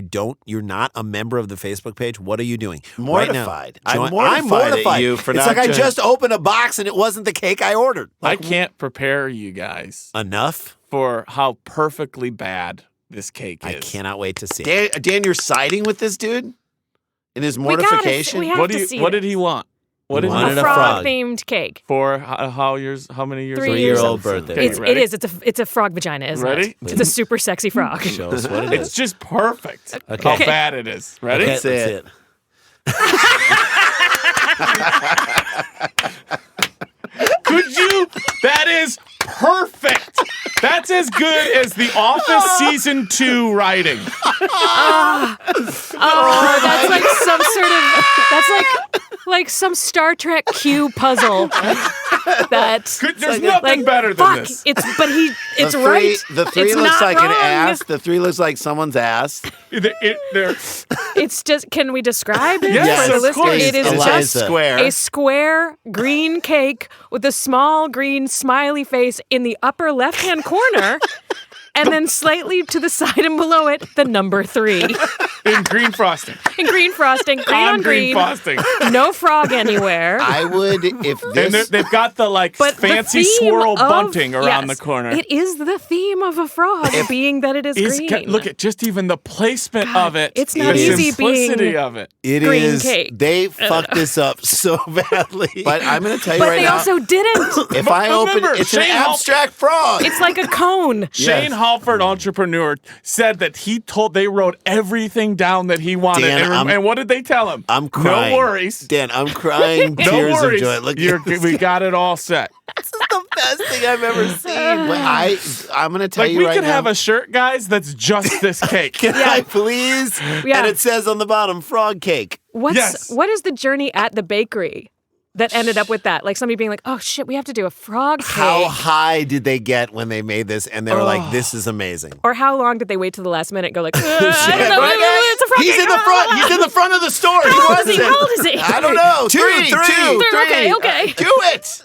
you're not a member of the Facebook page, what are you doing? Mortified. Right now, I'm mortified at you for it's not like I doing- just opened a box and it wasn't the cake I ordered. I can't prepare you guys Enough? for how perfectly bad this cake is. I cannot wait to see it. Dan, you're siding with this dude in his mortification? We have to see What it. did he want? What did he wanted want? a frog. Frog-themed cake. For how many years? 3 years. 3-year-old birthday. Okay, It ready? is. It's a frog vagina, isn't Ready? it? It's a super sexy frog. Show us what it It's is. just perfect. Okay. How bad it is. Ready? Okay, let's see it. Could you? That is perfect. That's as good as The Office season 2 writing. That's like some sort of. That's like some Star Trek Q puzzle. There's nothing better than this. It's The right. The 3 It's looks not like an wrong. ass. The 3 looks like someone's ass. It's just. Can we describe it Yes, for the of listener? course. It is Eliza. just Square. a square green cake with a small green smiley face in the upper left-hand corner, and then slightly to the side and below it, the number 3 In green frosting. in green frosting, green on green frosting. no frog anywhere. I would, if And this... they've got the But the fancy theme swirl of- bunting around yes, the corner. It is the theme of a frog, being that it is green. Look at just even the placement of it. it's not the easy simplicity being of it. It green is. cake. They fucked this up so badly. But I'm going to tell you But right they now. also didn't. If I open remember, it's an Shane Hall- abstract frog. It's like a cone. Shane Halford, entrepreneur, said that they wrote everything down that he wanted. Dan, and what did they tell him? I'm crying. No worries. Dan, I'm crying No tears worries. of joy. Look, We got it all set. this is the best thing I've ever seen. But I'm going to tell Like, you we right could now. have a shirt, guys, that's just this cake. Can I please? Yeah. And it says on the bottom, frog cake. Yes. What is the journey at the bakery that ended up with that? Like somebody being like, "Oh shit, we have to do a frog cake." How high did they get when they made this? And they were like, this is amazing. Or how long did they wait to the last minute and go like, I don't know, it's a frog He's cake. in the front. He's in the front of the store. How old is he? wasn't. How old is he? I don't know. Three. Okay. Do it.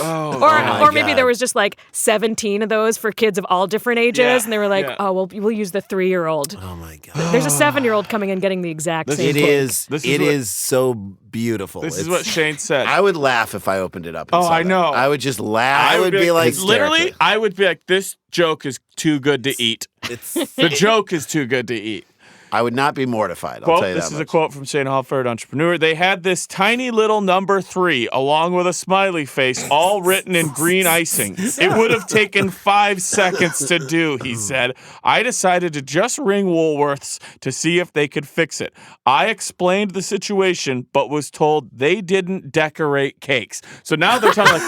Or maybe God. there was just like 17 of those for kids of all different ages, Yeah, and they were like, yeah. "Oh, well, we'll use the 3-year-old." Oh my God. There's a 7-year-old coming and getting the exact same. It cake. is. This is It what- is so beautiful. This is It's- what Shane said. I would laugh if I opened it up. And Oh, saw I that. know. I would just laugh. I would be like, literally, I would be like, this joke is too good to eat. It's. The joke is too good to eat. I would not be mortified. I'll Quote, tell you this that is a much. quote from Shane Halford, entrepreneur. They had this tiny little number 3 along with a smiley face, all written in green icing. It would have taken 5 seconds to do, he said. I decided to just ring Woolworths to see if they could fix it. I explained the situation, but was told they didn't decorate cakes. So now they're telling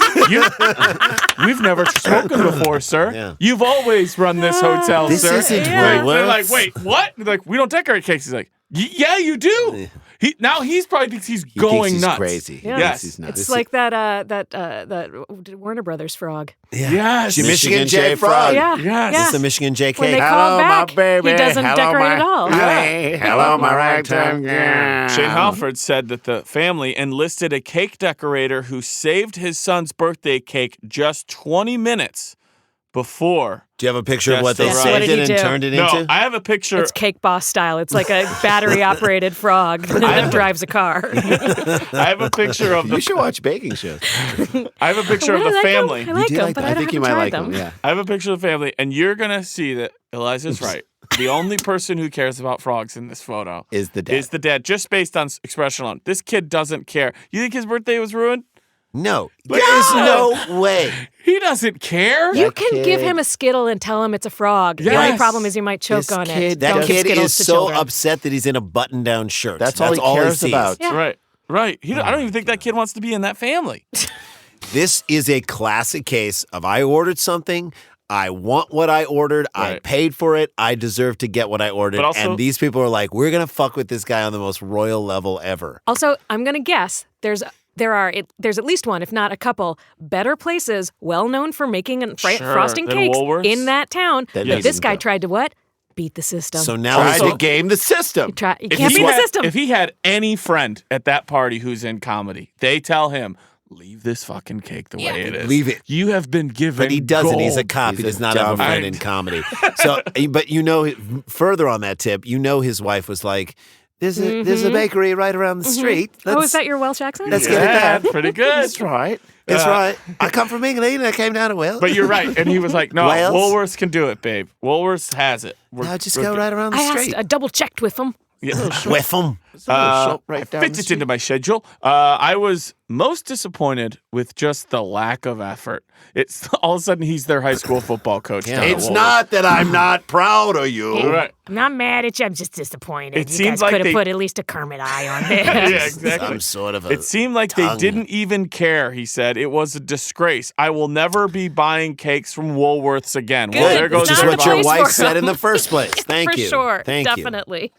we've never spoken before, sir. Yeah. You've always run this hotel, This sir. isn't They're Woolworths. like, wait, what? They're like, we don't decorate cakes. He's like, yeah, you do. He probably thinks he's He going thinks he's nuts. crazy. He Yeah. thinks Yes. he's nuts. It's like that Warner Brothers frog. Yes. Michigan J Frog. Yeah, Yes. yeah. It's the Michigan J When they cake. call back, he doesn't decorate at all. Hello, my ragtime girl. Shane Halford said that the family enlisted a cake decorator who saved his son's birthday cake just 20 minutes before. Do you have a picture of Yes, what they yes. What saved did it he and do? turned it No, into? I have a picture. It's Cake Boss style. It's like a battery-operated frog that drives a car. I have a picture of You the. should watch baking shows. I have a picture of I the like 'em. family. I like do them, like but that. I I think you might haven't like tried them. Yeah. I have a picture of the family, and you're gonna see that Eliza's right. The only person who cares about frogs in this photo Is the dad. Is the dad, just based on expression alone. This kid doesn't care. You think his birthday was ruined? No. There's no way. He doesn't care. You can give kid- him a Skittle and tell him it's a frog. The Yes. only problem is you might choke This on kid, it. that Don't give kid Skittles is to so children. upset that he's in a button-down shirt. That's all he cares sees. about. Yeah. Right. Right. I don't even think that kid wants to be in that family. This is a classic case of I ordered something. I want what I ordered. I Right. paid for it. I deserve to get what I ordered. But also- and these people are like, we're going to fuck with this guy on the most royal level ever. Also, I'm going to guess there's at least one, if not a couple, better places well known for making and Sure, frosting than cakes Woolworths? in that town. That But he this didn't guy go. tried to what? Beat the system. So now he's Also- to game the system. You can't If beat he the had- system. If he had any friend at that party who's in comedy, they tell him, leave this fucking cake the way it is. Leave it. You have been given But he doesn't. gold. He's a cop. He's he does a not have a dumb- friend in comedy. So, but further on that tip, his wife was like, There's a bakery right around the street. Is that your Welsh accent? Let's get it there. Pretty good. That's right. That's right. I come from England and I came down to Wales. But you're right. And he was like, no, Wales? Woolworths can do it, babe. Woolworths has it. No, just go right around the I street. double-checked with them. With them. Right down Fits it into my schedule. I was most disappointed with just the lack of effort. It's all of a sudden he's their high school football coach. down at It's Woolworths. not that I'm not proud of you. Right. I'm not mad at you. I'm just disappointed. It you seems guys like could have they- put at least a Kermit eye on this. Yeah, exactly. Some sort of a It seemed like tongue. they didn't even care, he said. It was a disgrace. I will never be buying cakes from Woolworths again. Well, Good. there goes Which is Not what the your place wife for said in them. the first place. Thank For you. sure. Thank you. Definitely.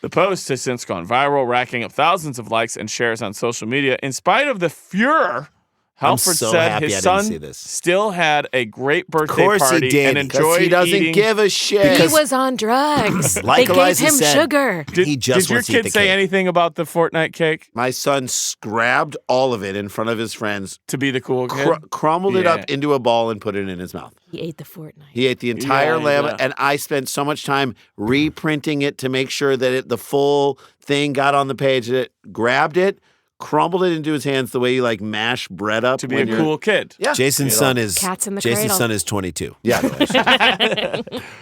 The post has since gone viral, racking up thousands of likes and shares on social media. In spite of the furor, Halford so said happy I his didn't son see this. still had a great Of birthday course party he did. and Because enjoyed he doesn't eating. give a shit. He was on drugs. Like they Eliza gave him said, sugar. He just did your wants to eat kid the say cake. anything about the Fortnite cake My son grabbed all of it in front of his friends, to be the cool kid? crumbled it Yeah. up into a ball, and put it in his mouth. He ate the Fortnite. He ate the entire Yeah, lamb, yeah. and I spent so much time reprinting it to make sure that the full thing got on the page. That grabbed it, crumbled it into his hands the way you like mash bread up To be when a you're- cool kid. Yeah, Jason's son is Cats in the Jason's cradle. son is 22. yeah.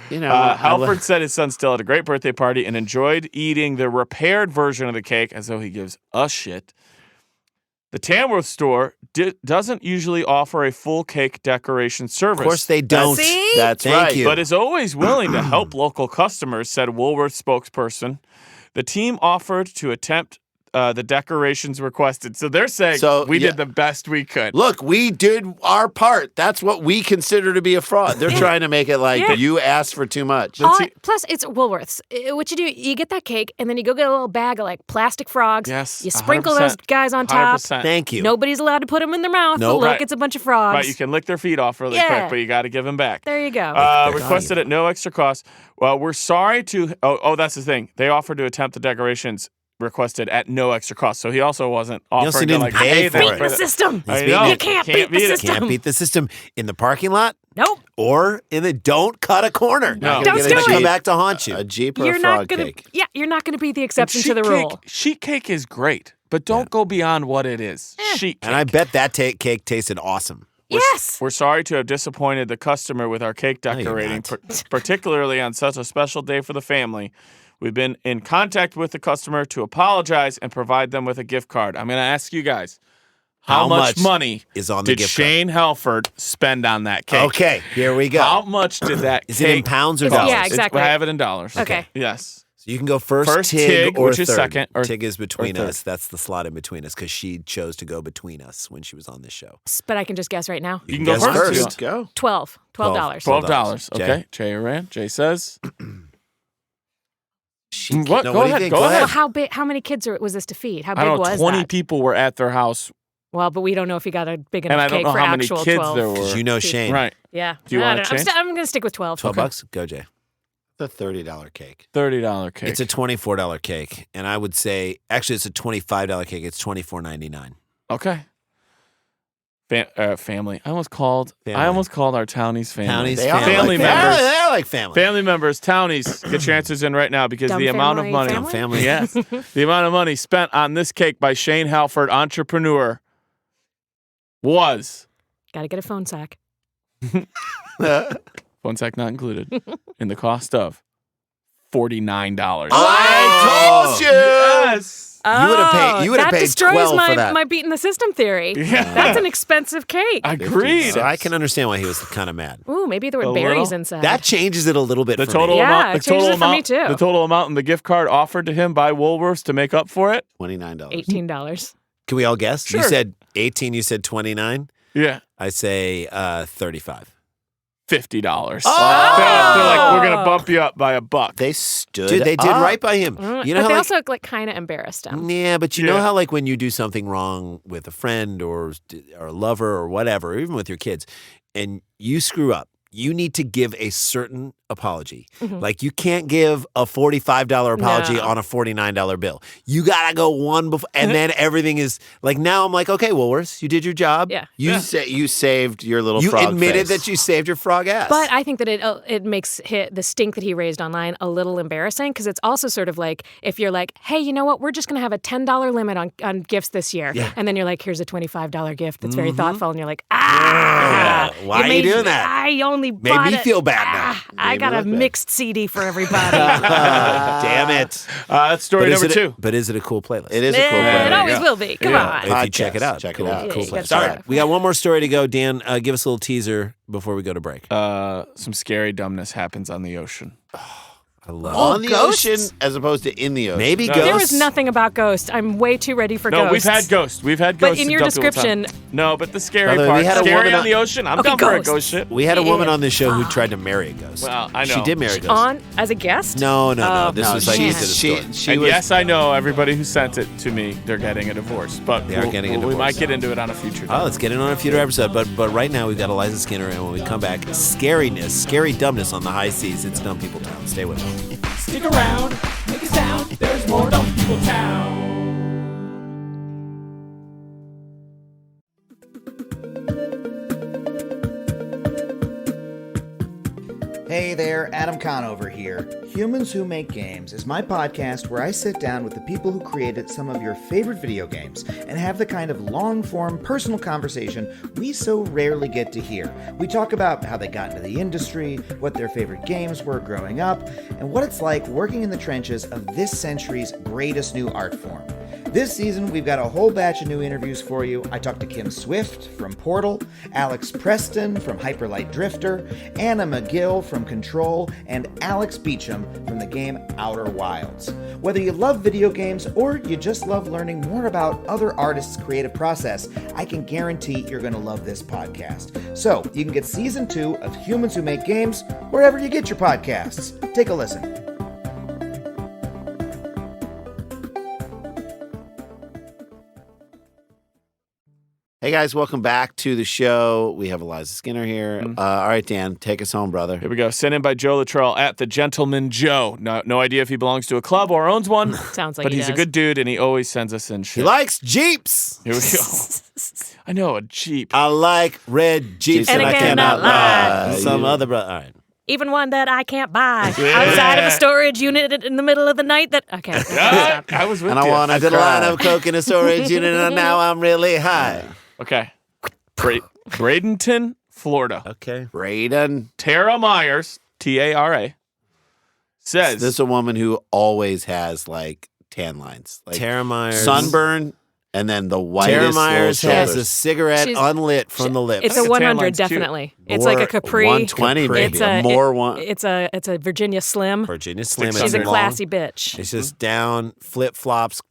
You know, Halford said his son still had a great birthday party and enjoyed eating the repaired version of the cake, as though he gives a shit. The Tamworth store doesn't usually offer a full cake decoration service. Of course they don't. See? That's Thank right. you. But is always willing to help local customers, said Woolworth spokesperson. The team offered to attempt the decorations requested. So they're saying we did the best we could. Look, we did our part. That's what we consider to be a fraud. They're trying to make it like you asked for too much. Plus, it's Woolworths. What you do, you get that cake, and then you go get a little bag of like plastic frogs. Yes, You sprinkle those 100%. guys on top. 100%. Thank you. Nobody's allowed to put them in their mouth. Nope. But look, Right. it's a bunch of frogs. Right, you can lick their feet off really Yeah. quick, but you got to give them back. There you go. Requested at no extra cost. Well, we're sorry to. Oh, that's the thing. They offered to attempt the decorations requested at no extra cost. So he also wasn't offering also to didn't like pay pay for them it. Beat the the- system. I He's know. beating You it. can't beat the system. Can't beat the system in the parking lot Nope. or in the don't cut a corner. No. Don't It's do gonna it. come back to haunt you. A Jeep or You're a not frog gonna. cake. Yeah, you're not gonna be the And exception to the sheet rule. cake- Sheet cake is great, but don't go beyond what it is. Sheet cake. And I bet that cake tasted awesome. Yes. We're sorry to have disappointed the customer with our cake you're decorating, not. particularly on such a special day for the family. We've been in contact with the customer to apologize and provide them with a gift card. I'm going to ask you guys, how much money is on the did gift card? Shane Halford spend on that cake? Okay, here we go. How much did that Is cake? it in pounds or It's- dollars? yeah, exactly. I have it in dollars. Okay. Yes. So you can go first, First Tig, Tig, or which is third. second, or- Tig is between or third. us. That's the slot in between us because she chose to go between us when she was on this show. But I can just guess right now. You can go guess first. first. if you Let's go. $12. $12. $12. Jay. Okay. Jay Aran. Jay says. No, Go what do you ahead. think? Go Go ahead. Well, how big? How many kids was this to feed? How I big don't know. was 20 that? people were at their house, Well, but we don't know if he got a big and enough I don't cake know for how many actual kids 12. there were. Because you know Shane. Right. Yeah. Do you I want don't to know. change? I'm going to stick with 12. $12? Go, Jay. The $30 cake. $30 cake. It's a $24 cake. And I would say, actually, it's a $25 cake. It's $24.99. Okay. Family. I almost called our Townies family. Townies They are family like members. They're like family. Family members, Townies, get your answers in right now because Dumb the amount of family, money, family? Family. yes, the amount of money spent on this cake by Shane Halford, entrepreneur, was Got to get a phone sack. phone sack not included in the cost of $49. I told you. Yes. You would have that paid destroys 12 my, for that. my beating the system theory. Yeah. That's an expensive cake. Agreed. So I can understand why he was kind of mad. Ooh, maybe there A were berries little. inside. That changes it a little bit The for total me. Yeah, amount. it The total changes it for me amount. too. The total amount in the gift card offered to him by Woolworths to make up for it. $29. $18. Can we all guess? Sure. You said 18, you said 29. Yeah. I say 35. $50. Oh! They're like, we're gonna bump you up by $1. They stood Dude, they did up. right by him. You know but how they like, also kind of embarrassed him. yeah, but you know Yeah. how like when you do something wrong with a friend or a lover or whatever, or even with your kids, and you screw up, you need to give a certain apology. Like you can't give a $45 apology on a $49 bill. You got to go one before, and then everything is like, now I'm like, okay, Woolworths, you did your job. Yeah. You saved your little frog You admitted face. that you saved your frog ass. But I think that it makes the stink that he raised online a little embarrassing because it's also sort of like if you're like, hey, you know what? We're just going to have a $10 limit on gifts this year. Yeah. And then you're like, here's a $25 gift that's very thoughtful. And you're like, why are you doing that? I only Made bought me it. feel bad now. I got a mixed CD for everybody. Damn it. That's story number 2. But is it a cool playlist? It is a cool It playlist. always will be. Come on. If you check it out. Check cool, it out. Cool Yeah, playlist. you All gotta right. We got one more story to go. Dan, give us a little teaser before we go to break. Some scary dumbness happens on the ocean. I love On the ghosts? ocean as opposed to in the ocean. Maybe No. ghosts. There was nothing about ghosts. I'm way too ready for No, ghosts. we've had ghosts. We've had But ghosts. in your dump people description- time. No, but the scary By the way, part. we had a Scary woman on on- the ocean. I'm Okay, down for a ghosts. ghost ship. We had a woman Yeah. on this show who tried to marry a ghost. Well, I know. She did marry a ghost. On as a guest? No. This No, was like she, into the story. she And was. yes, I know everybody who sent it to me, they're getting a divorce. But They are getting a We divorce. might get into it on a future Oh, time. let's get in on a future episode. But right now we've got Eliza Skinner, and when we come back, scariness, scary dumbness on the high seas. It's Dumb People Town. Stay with us. Stick around, make a sound. There's more Dumb People Town. Hey there, Adam Conover here. Humans Who Make Games is my podcast where I sit down with the people who created some of your favorite video games and have the kind of long-form personal conversation we so rarely get to hear. We talk about how they got into the industry, what their favorite games were growing up, and what it's like working in the trenches of this century's greatest new art form. This season, we've got a whole batch of new interviews for you. I talked to Kim Swift from Portal, Alex Preston from Hyperlight Drifter, Anna McGill from Control, and Alex Beecham from the game Outer Wilds. Whether you love video games or you just love learning more about other artists' creative process, I can guarantee you're going to love this podcast. So, you can get Season 2 of Humans Who Make Games wherever you get your podcasts. Take a listen. Hey guys, welcome back to the show. We have Eliza Skinner here. All right, Dan, take us home, brother. Here we go. Sent in by Joe Luttrell at the Gentleman Joe. No idea if he belongs to a club or owns one. Sounds like but he he's does. a good dude, and he always sends us in shit. He likes Jeeps. Here we go. I know, a Jeep. I like red Jeeps, And and I I cannot cannot lie. lie. Some other brother. All right. Even one that I can't buy. Outside of a storage unit in the middle of the night that... Okay. I was with And you. I want I to did a line cry. of coke in a storage unit, and now I'm really high. Okay. Bradenton, Florida. Okay. Braden. Tara Myers, T-A-R-A, says... This is a woman who always has like tan lines. Like Tara Myers. sunburn and then the whitest Tara little Myers has a shoulders. cigarette She's- unlit from the lips. It's I a think a tan 100, line's cute. definitely. It's like a Capri. 120 maybe. It's a more one. It's a Virginia Slim. Virginia Slim. She's She's a under. classy bitch. It's just down, flip flops,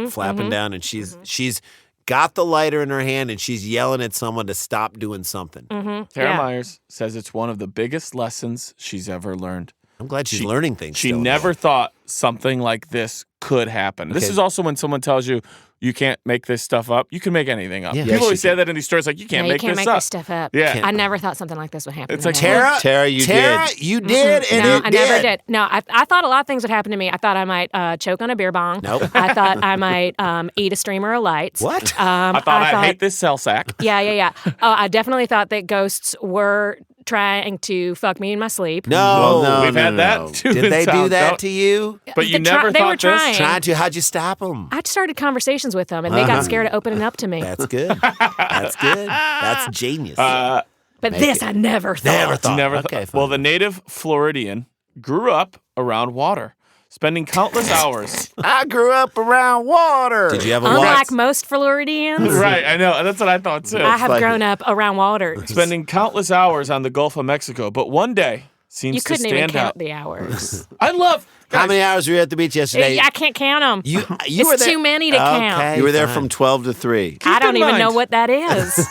flapping down, and she's got the lighter in her hand, and she's yelling at someone to stop doing something. Tara Yeah. Myers says it's one of the biggest lessons she's ever learned. I'm glad she's learning things. She still. never thought something like this could happen. This Okay. is also when someone tells you you can't make this stuff up. You can make anything up. Yeah. People Yes, always you say that in these stories, like, you can't No, make you can't this make up. this stuff up. Yeah. I never thought something like this would happen. It's to like, me. Tara, you did. You did, and No, it I did. never did. No, I thought a lot of things would happen to me. I thought I might choke on a beer bong. Nope. I thought I might eat a streamer of lights. What? I thought I'd hate this cell sack. Yeah. I definitely thought that ghosts were trying to fuck me in my sleep. No. Well, no, We've had that no. too. Did in they do town. that Don't- to you? But you They never they were thought this? trying. Trying to? How'd you stop them? I started conversations with them, and they got scared of opening up to me. That's good. That's good. That's genius. But this I never thought. Never thought. Never Okay, thought. Well, fine. the native Floridian grew up around water, spending countless hours. I grew up around water. Did you have a Unlike walk? most Floridians, Right, I know. That's what I thought too. I have like- grown up around water. Spending countless hours on the Gulf of Mexico, but one day seems You to couldn't even stand count out. the hours. I love. How guys, many hours were you at the beach yesterday? I can't count them. You It's were there. too many to count. Okay, You were there fine. from 12 to 3. I don't in even mind. know what that is.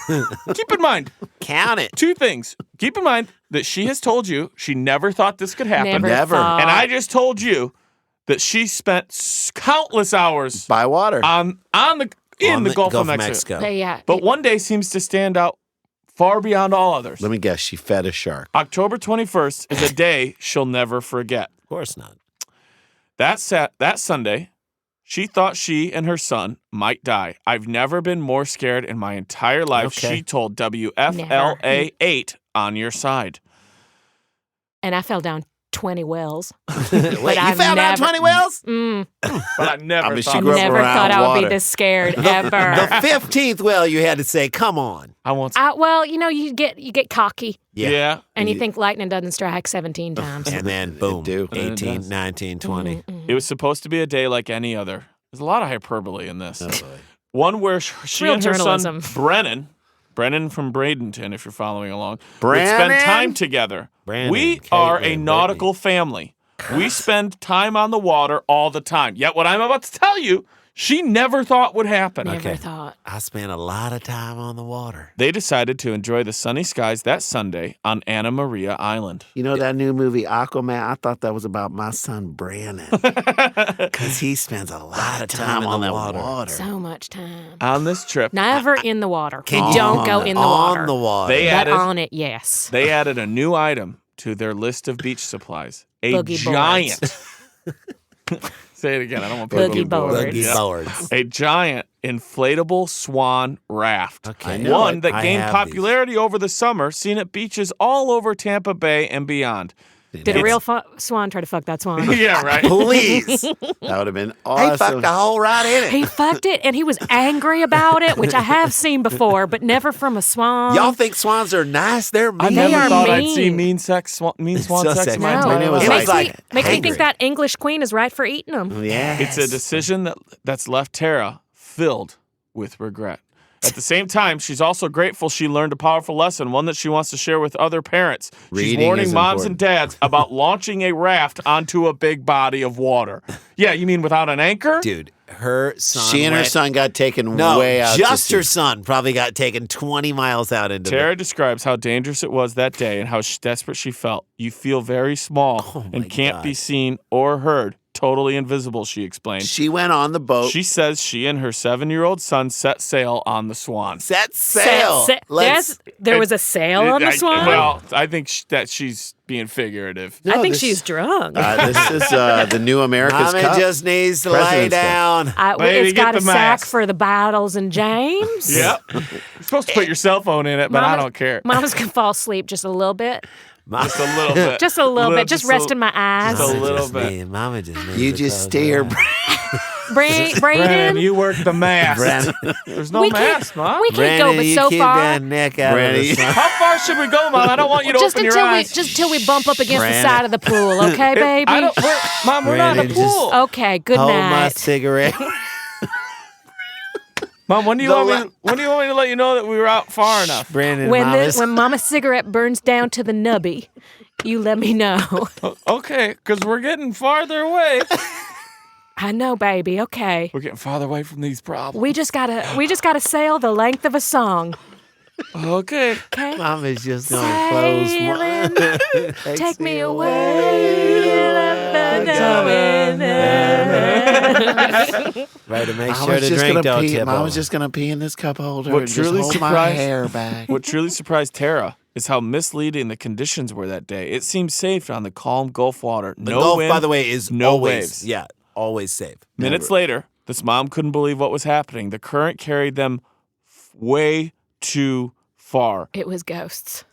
Keep in mind Count it. two things. Keep in mind that she has told you she never thought this could happen. Never thought. And I just told you that she spent countless hours By water. on the On Gulf of Mexico. But yeah. But one day seems to stand out far beyond all others. Let me guess. She fed a shark. October 21st is a day she'll never forget. Of course not. That Sunday, she thought she and her son might die. I've never been more scared in my entire life, Okay. she told WFLA 8 on your side. And I fell down 20 wells. Wait, you fell down 20 whales? But I never mean, she thought grew up Never around thought I would water. be this scared ever. The 15th whale, you had to say, come on. I want Well, you get cocky Yeah. and you think lightning doesn't strike 17 times. And then, boom, do. 18, 19, 20. It was supposed to be a day like any other. There's a lot of hyperbole in this. Oh, boy. One where she Real and her journalism. son, Brennan from Bradenton, if you're following along, would Brennan? spend time together. Brandon, We Kate, are a and nautical family. We spend time on the water all the time. Yet what I'm about to tell you, she never thought would happen. Never thought. I spent a lot of time on the water. They decided to enjoy the sunny skies that Sunday on Anna Maria Island. You know that new movie Aquaman? I thought that was about my son Brandon because he spends a lot of time on that water. So much time. On this trip, Never in the water. Can you- Don't go in the water. On the water. they But added on it, yes. They added a new item to their list of beach supplies. A Boogie giant. Say it again. I don't want people Boogie to board. boards. Boogie Yeah. boards. A giant inflatable swan raft. Okay. I know One it. that I gained have popularity over the summer, seen at beaches all over Tampa Bay and beyond. Did a real swan try to fuck that swan? Yeah, right. Please. That would have been He awesome. fucked a hole right in it. He fucked it, and he was angry about it, which I have seen before, but never from a swan. Y'all think swans are nice? They're mean. I They never are thought I'd mean. see mean swan So sex in my sexy. No, entire it was it life. makes, like makes me angry. think that English queen is right for eating them. Yeah. It's a decision that's left Tara filled with regret. At the same time, she's also grateful she learned a powerful lesson, one that she wants to share with other parents. She's Reading warning is moms important. and dads about launching a raft onto a big body of water. Yeah, you mean without an anchor? Dude, her son. She and her went- son got taken No, way out. just to her sea. son probably got taken 20 miles out into Tara describes how dangerous it was that day and how desperate she felt. You feel very small and my can't be God. seen or heard. Totally invisible, she explained. She went on the boat. She says she and her 7-year-old son set sail on the Swan. Set sail. There was a sail on the swan? Well, I think that she's being figurative. I think this- she's drunk. This is the new America's Mama Cup. just needs to lay President's Cup. down. Lady, It's got get a the sack mask. for the bottles and James. Yep. You're supposed to put your cell phone in it, but I Mama's- don't care. Mama's gonna fall asleep just a little bit. Just a little bit. Just a little bit. Just resting my eyes. Just a little bit. Mama just needs You to just close stay her here. eyes. Brennan, Brayden, you work the mask. Brennan. There's no we mask, Mom. can't, we can't Brandon, go but you so keep far. that neck out Brandon, of the sun. How far should we go, Mom? I don't want you to Just open your until we eyes. just till we bump up against the Brandon. side of the pool, okay, baby? Mom, we're not in Brandon, the pool. Okay, good Hold my night. cigarette. Mom, when do you want me to let you know that we were out far enough? Brandon, When Mama's. Mama's cigarette burns down to the nubby, you let me know. Okay, because we're getting farther away. I know, baby. Okay, We're getting farther away from these problems. we just gotta sail the length of a song. Okay. Okay, Mama's just going to close Sailing, one. take me away. Right, to make I sure was the just drink gonna don't pee. tip I over. was just gonna pee in this cup holder What and just truly hold my surprised- hair back. What truly surprised Tara is how misleading the conditions were that day. It seemed safe on the calm Gulf water. The No Gulf, wind, by the way, is no always, waves. yeah, always safe. Minutes later, this mom couldn't believe what was happening. The current carried them way too far. It was ghosts.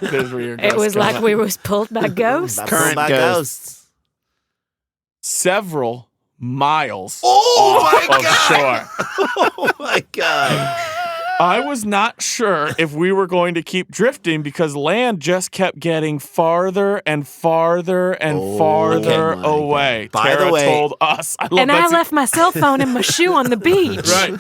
There's where your It ghost was comes. like we was pulled by ghosts. Current by ghosts. Several miles Oh off my of God. shore. Oh my God. I was not sure if we were going to keep drifting because land just kept getting farther and farther and farther my away. God. By the Tara way- told us. I love And I that. left my cell phone in my shoe on the beach. Right.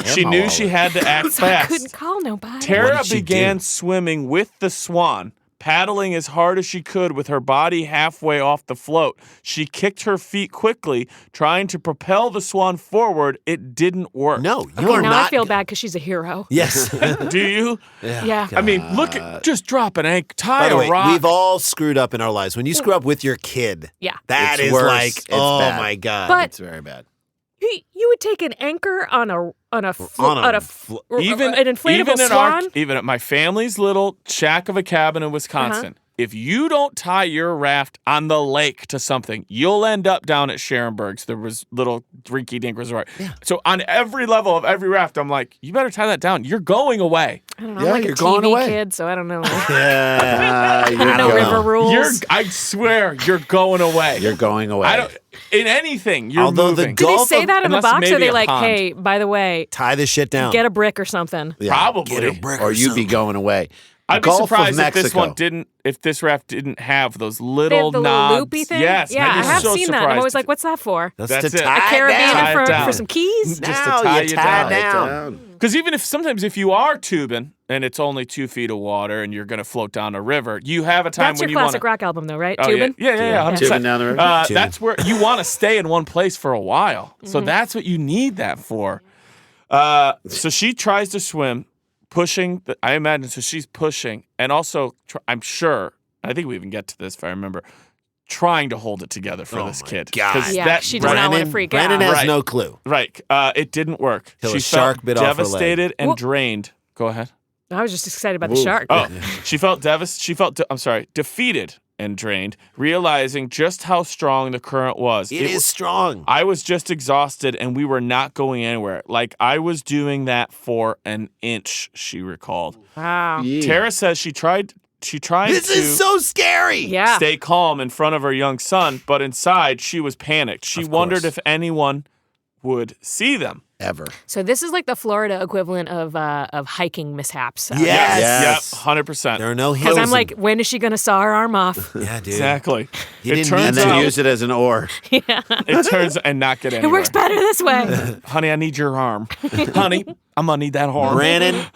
She Emma knew Waller. she had to act So I couldn't fast. call nobody. Tara What did she began do? swimming with the swan, paddling as hard as she could with her body halfway off the float. She kicked her feet quickly, trying to propel the swan forward. It didn't work. No, you Okay, are now not. I feel bad because she's a hero. Yes. Do you? Yeah. I mean, look at just drop an anchor, tie By the a way, rock. we've all screwed up in our lives. When you screw up with your kid, Yeah. that It's is worse. like, It's oh bad. my God. But It's very bad. you would take an anchor on an inflatable even swan. Even at my family's little shack of a cabin in Wisconsin, if you don't tie your raft on the lake to something, you'll end up down at Sharonberg's, the little rinky-dink resort. Yeah. So on every level of every raft, I'm like, you better tie that down. You're going away. I don't know. I'm like a TV kid, so I don't know. Yeah, I don't know river rules. I swear, you're going away. You're going away. In anything, you're Although moving. Do they say that in the box? Or are they like, pond. hey, by the way, tie this shit down. Get a brick or something. Yeah. Probably. Get a brick or you'd be going away. I'd be Gulf surprised of if this Mexico. one if this raft didn't have those They little have the knobs. little loopy thing? Yes. Yeah, I'd I be have so seen that. I'm surprised always like, what's that for? That's That's to it. tie A it carabiner down. for some keys? Just Now to tie you you tie down. down. Because even sometimes if you are tubing and it's only 2 feet of water and you're going to float down a river, you have a time That's when your you want classic rock album, though, right? Oh, Tubin? Yeah. 100%. Tubing down the river. That's where you want to stay in one place for a while. So that's what you need that for. So she tries to swim, pushing. I imagine, so she's pushing. And also, I'm sure, I think we even get to this if I remember, trying to hold it together for this kid. God. Yeah, she does not want to freak Brandon out. has Right. no clue. Right. It didn't work. Till She a shark felt bit off her leg. devastated and Whoop. drained. Go ahead. I was just excited about the shark. Oh, she felt defeated and drained, realizing just how strong the current was. It is strong. I was just exhausted and we were not going anywhere. Like I was doing that for an inch, she recalled. Wow. Tara says she tried This to is so scary. Yeah. stay calm in front of her young son, but inside she was panicked. She wondered if anyone would see them. Ever. So this is like the Florida equivalent of hiking mishaps. Yes. Yep, 100%. There are no hills. Because I'm like, when is she going to saw her arm off? yeah, dude. Exactly. He didn't turns need And then out- use it as an oar. It turns and not get anywhere. It works better this way. Honey, I need your arm. Honey, I'm gonna need that arm. Brandon, It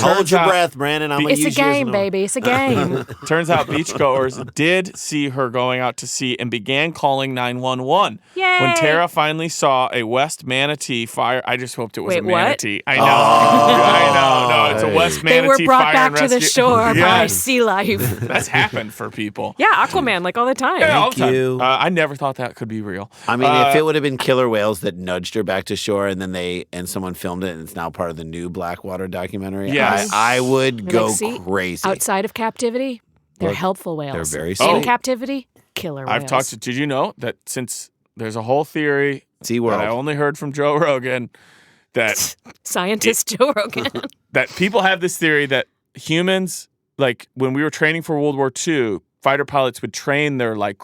hold turns your out- breath, Brandon. I'm gonna It's a use you as game, an- baby. It's a game. Turns out beachgoers did see her going out to sea and began calling 911. Yay. When Tara finally saw a West Manatee fire, I just hoped it was Wait, a what? manatee. I know. I know. No, it's a West They Manatee were brought fire back and to the rescue. shore by Yes. sea life. That's happened for people. Yeah, Aquaman, like all the time. Yeah, all the Thank time. you. I never thought that could be real. I mean, if it would have been killer whales that nudged her back to shore and then someone filmed it and it's now part of the new Blackwater documentary, Yes. I would They're go like, see, crazy. Outside of captivity, they're helpful whales. they're very In sweet. captivity, killer whales. I've talked to. Did you know that since there's a whole theory that I SeaWorld. only heard from Joe Rogan that Scientist Joe Rogan. that people have this theory that humans, like when we were training for World War II, fighter pilots would train their like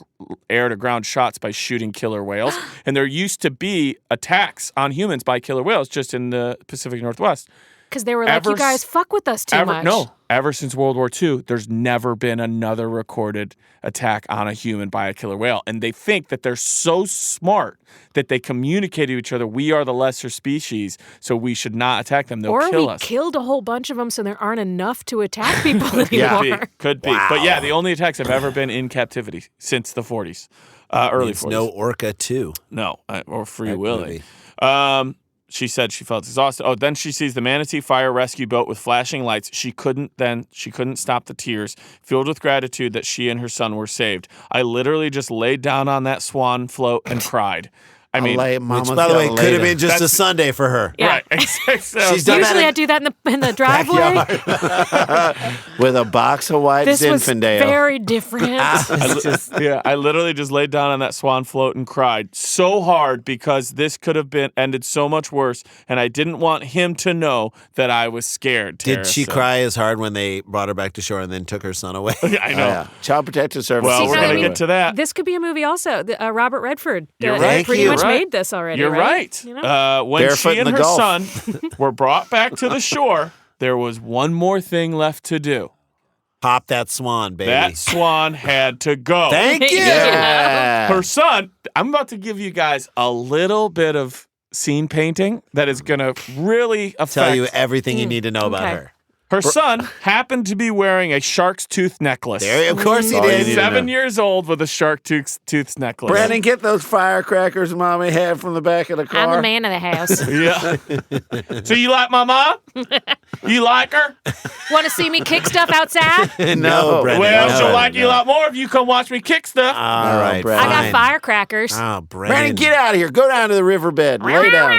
air to ground shots by shooting killer whales. And there used to be attacks on humans by killer whales just in the Pacific Northwest. Because they were like, you guys fuck with us too much. Ever since World War II, there's never been another recorded attack on a human by a killer whale. And they think that they're so smart that they communicate to each other, we are the lesser species, so we should not attack them. They'll Or kill we us. killed a whole bunch of them, so there aren't enough to attack people anymore. Could be. But yeah, the only attacks have ever been in captivity since the 40s, early It's 40s. no Orca 2. No, or Free That Willy. movie. She said she felt exhausted. Oh, then she sees the Manatee Fire Rescue boat with flashing lights. She couldn't stop the tears, filled with gratitude that she and her son were saved. I literally just laid down on that swan float and cried. I mean, Which, by the way, could have been just a Sunday for her. Yeah. right. She's done Usually that I do that in the driveway. with a box of white This was Zinfandel. very different. I literally just laid down on that swan float and cried so hard because this could have been ended so much worse, and I didn't want him to know that I was scared. Tara Did she said. cry as hard when they brought her back to shore and then took her son away? I know. Yeah. Child Protective Services. Well, we're I going to mean, get to that. This could be a movie also. Robert Redford You're right. pretty You're much right. made this already. You're right. You know? When Barefoot she in and the her Gulf. son were brought back to the shore, there was one more thing left to do. Pop that swan, baby. That swan had to go. Thank you. Yeah. Her son, I'm about to give you guys a little bit of scene painting that is going to really affect. Tell you everything you need to know about Okay. her. Her son happened to be wearing a shark's tooth necklace. There, of course he Oh, you did. need to know. 7 years old with a shark tooth necklace. Brandon, get those firecrackers Mommy had from the back of the car. I'm the man of the house. Yeah. So you like my mom? You like her? Want to see me kick stuff outside? No, Brandon. Well, no. she'll like you a lot more if you come watch me kick stuff. All right, Brandon. I got fine. firecrackers. Oh, Brandon, Brandon. get out of here. Go down to the riverbed. Lay down.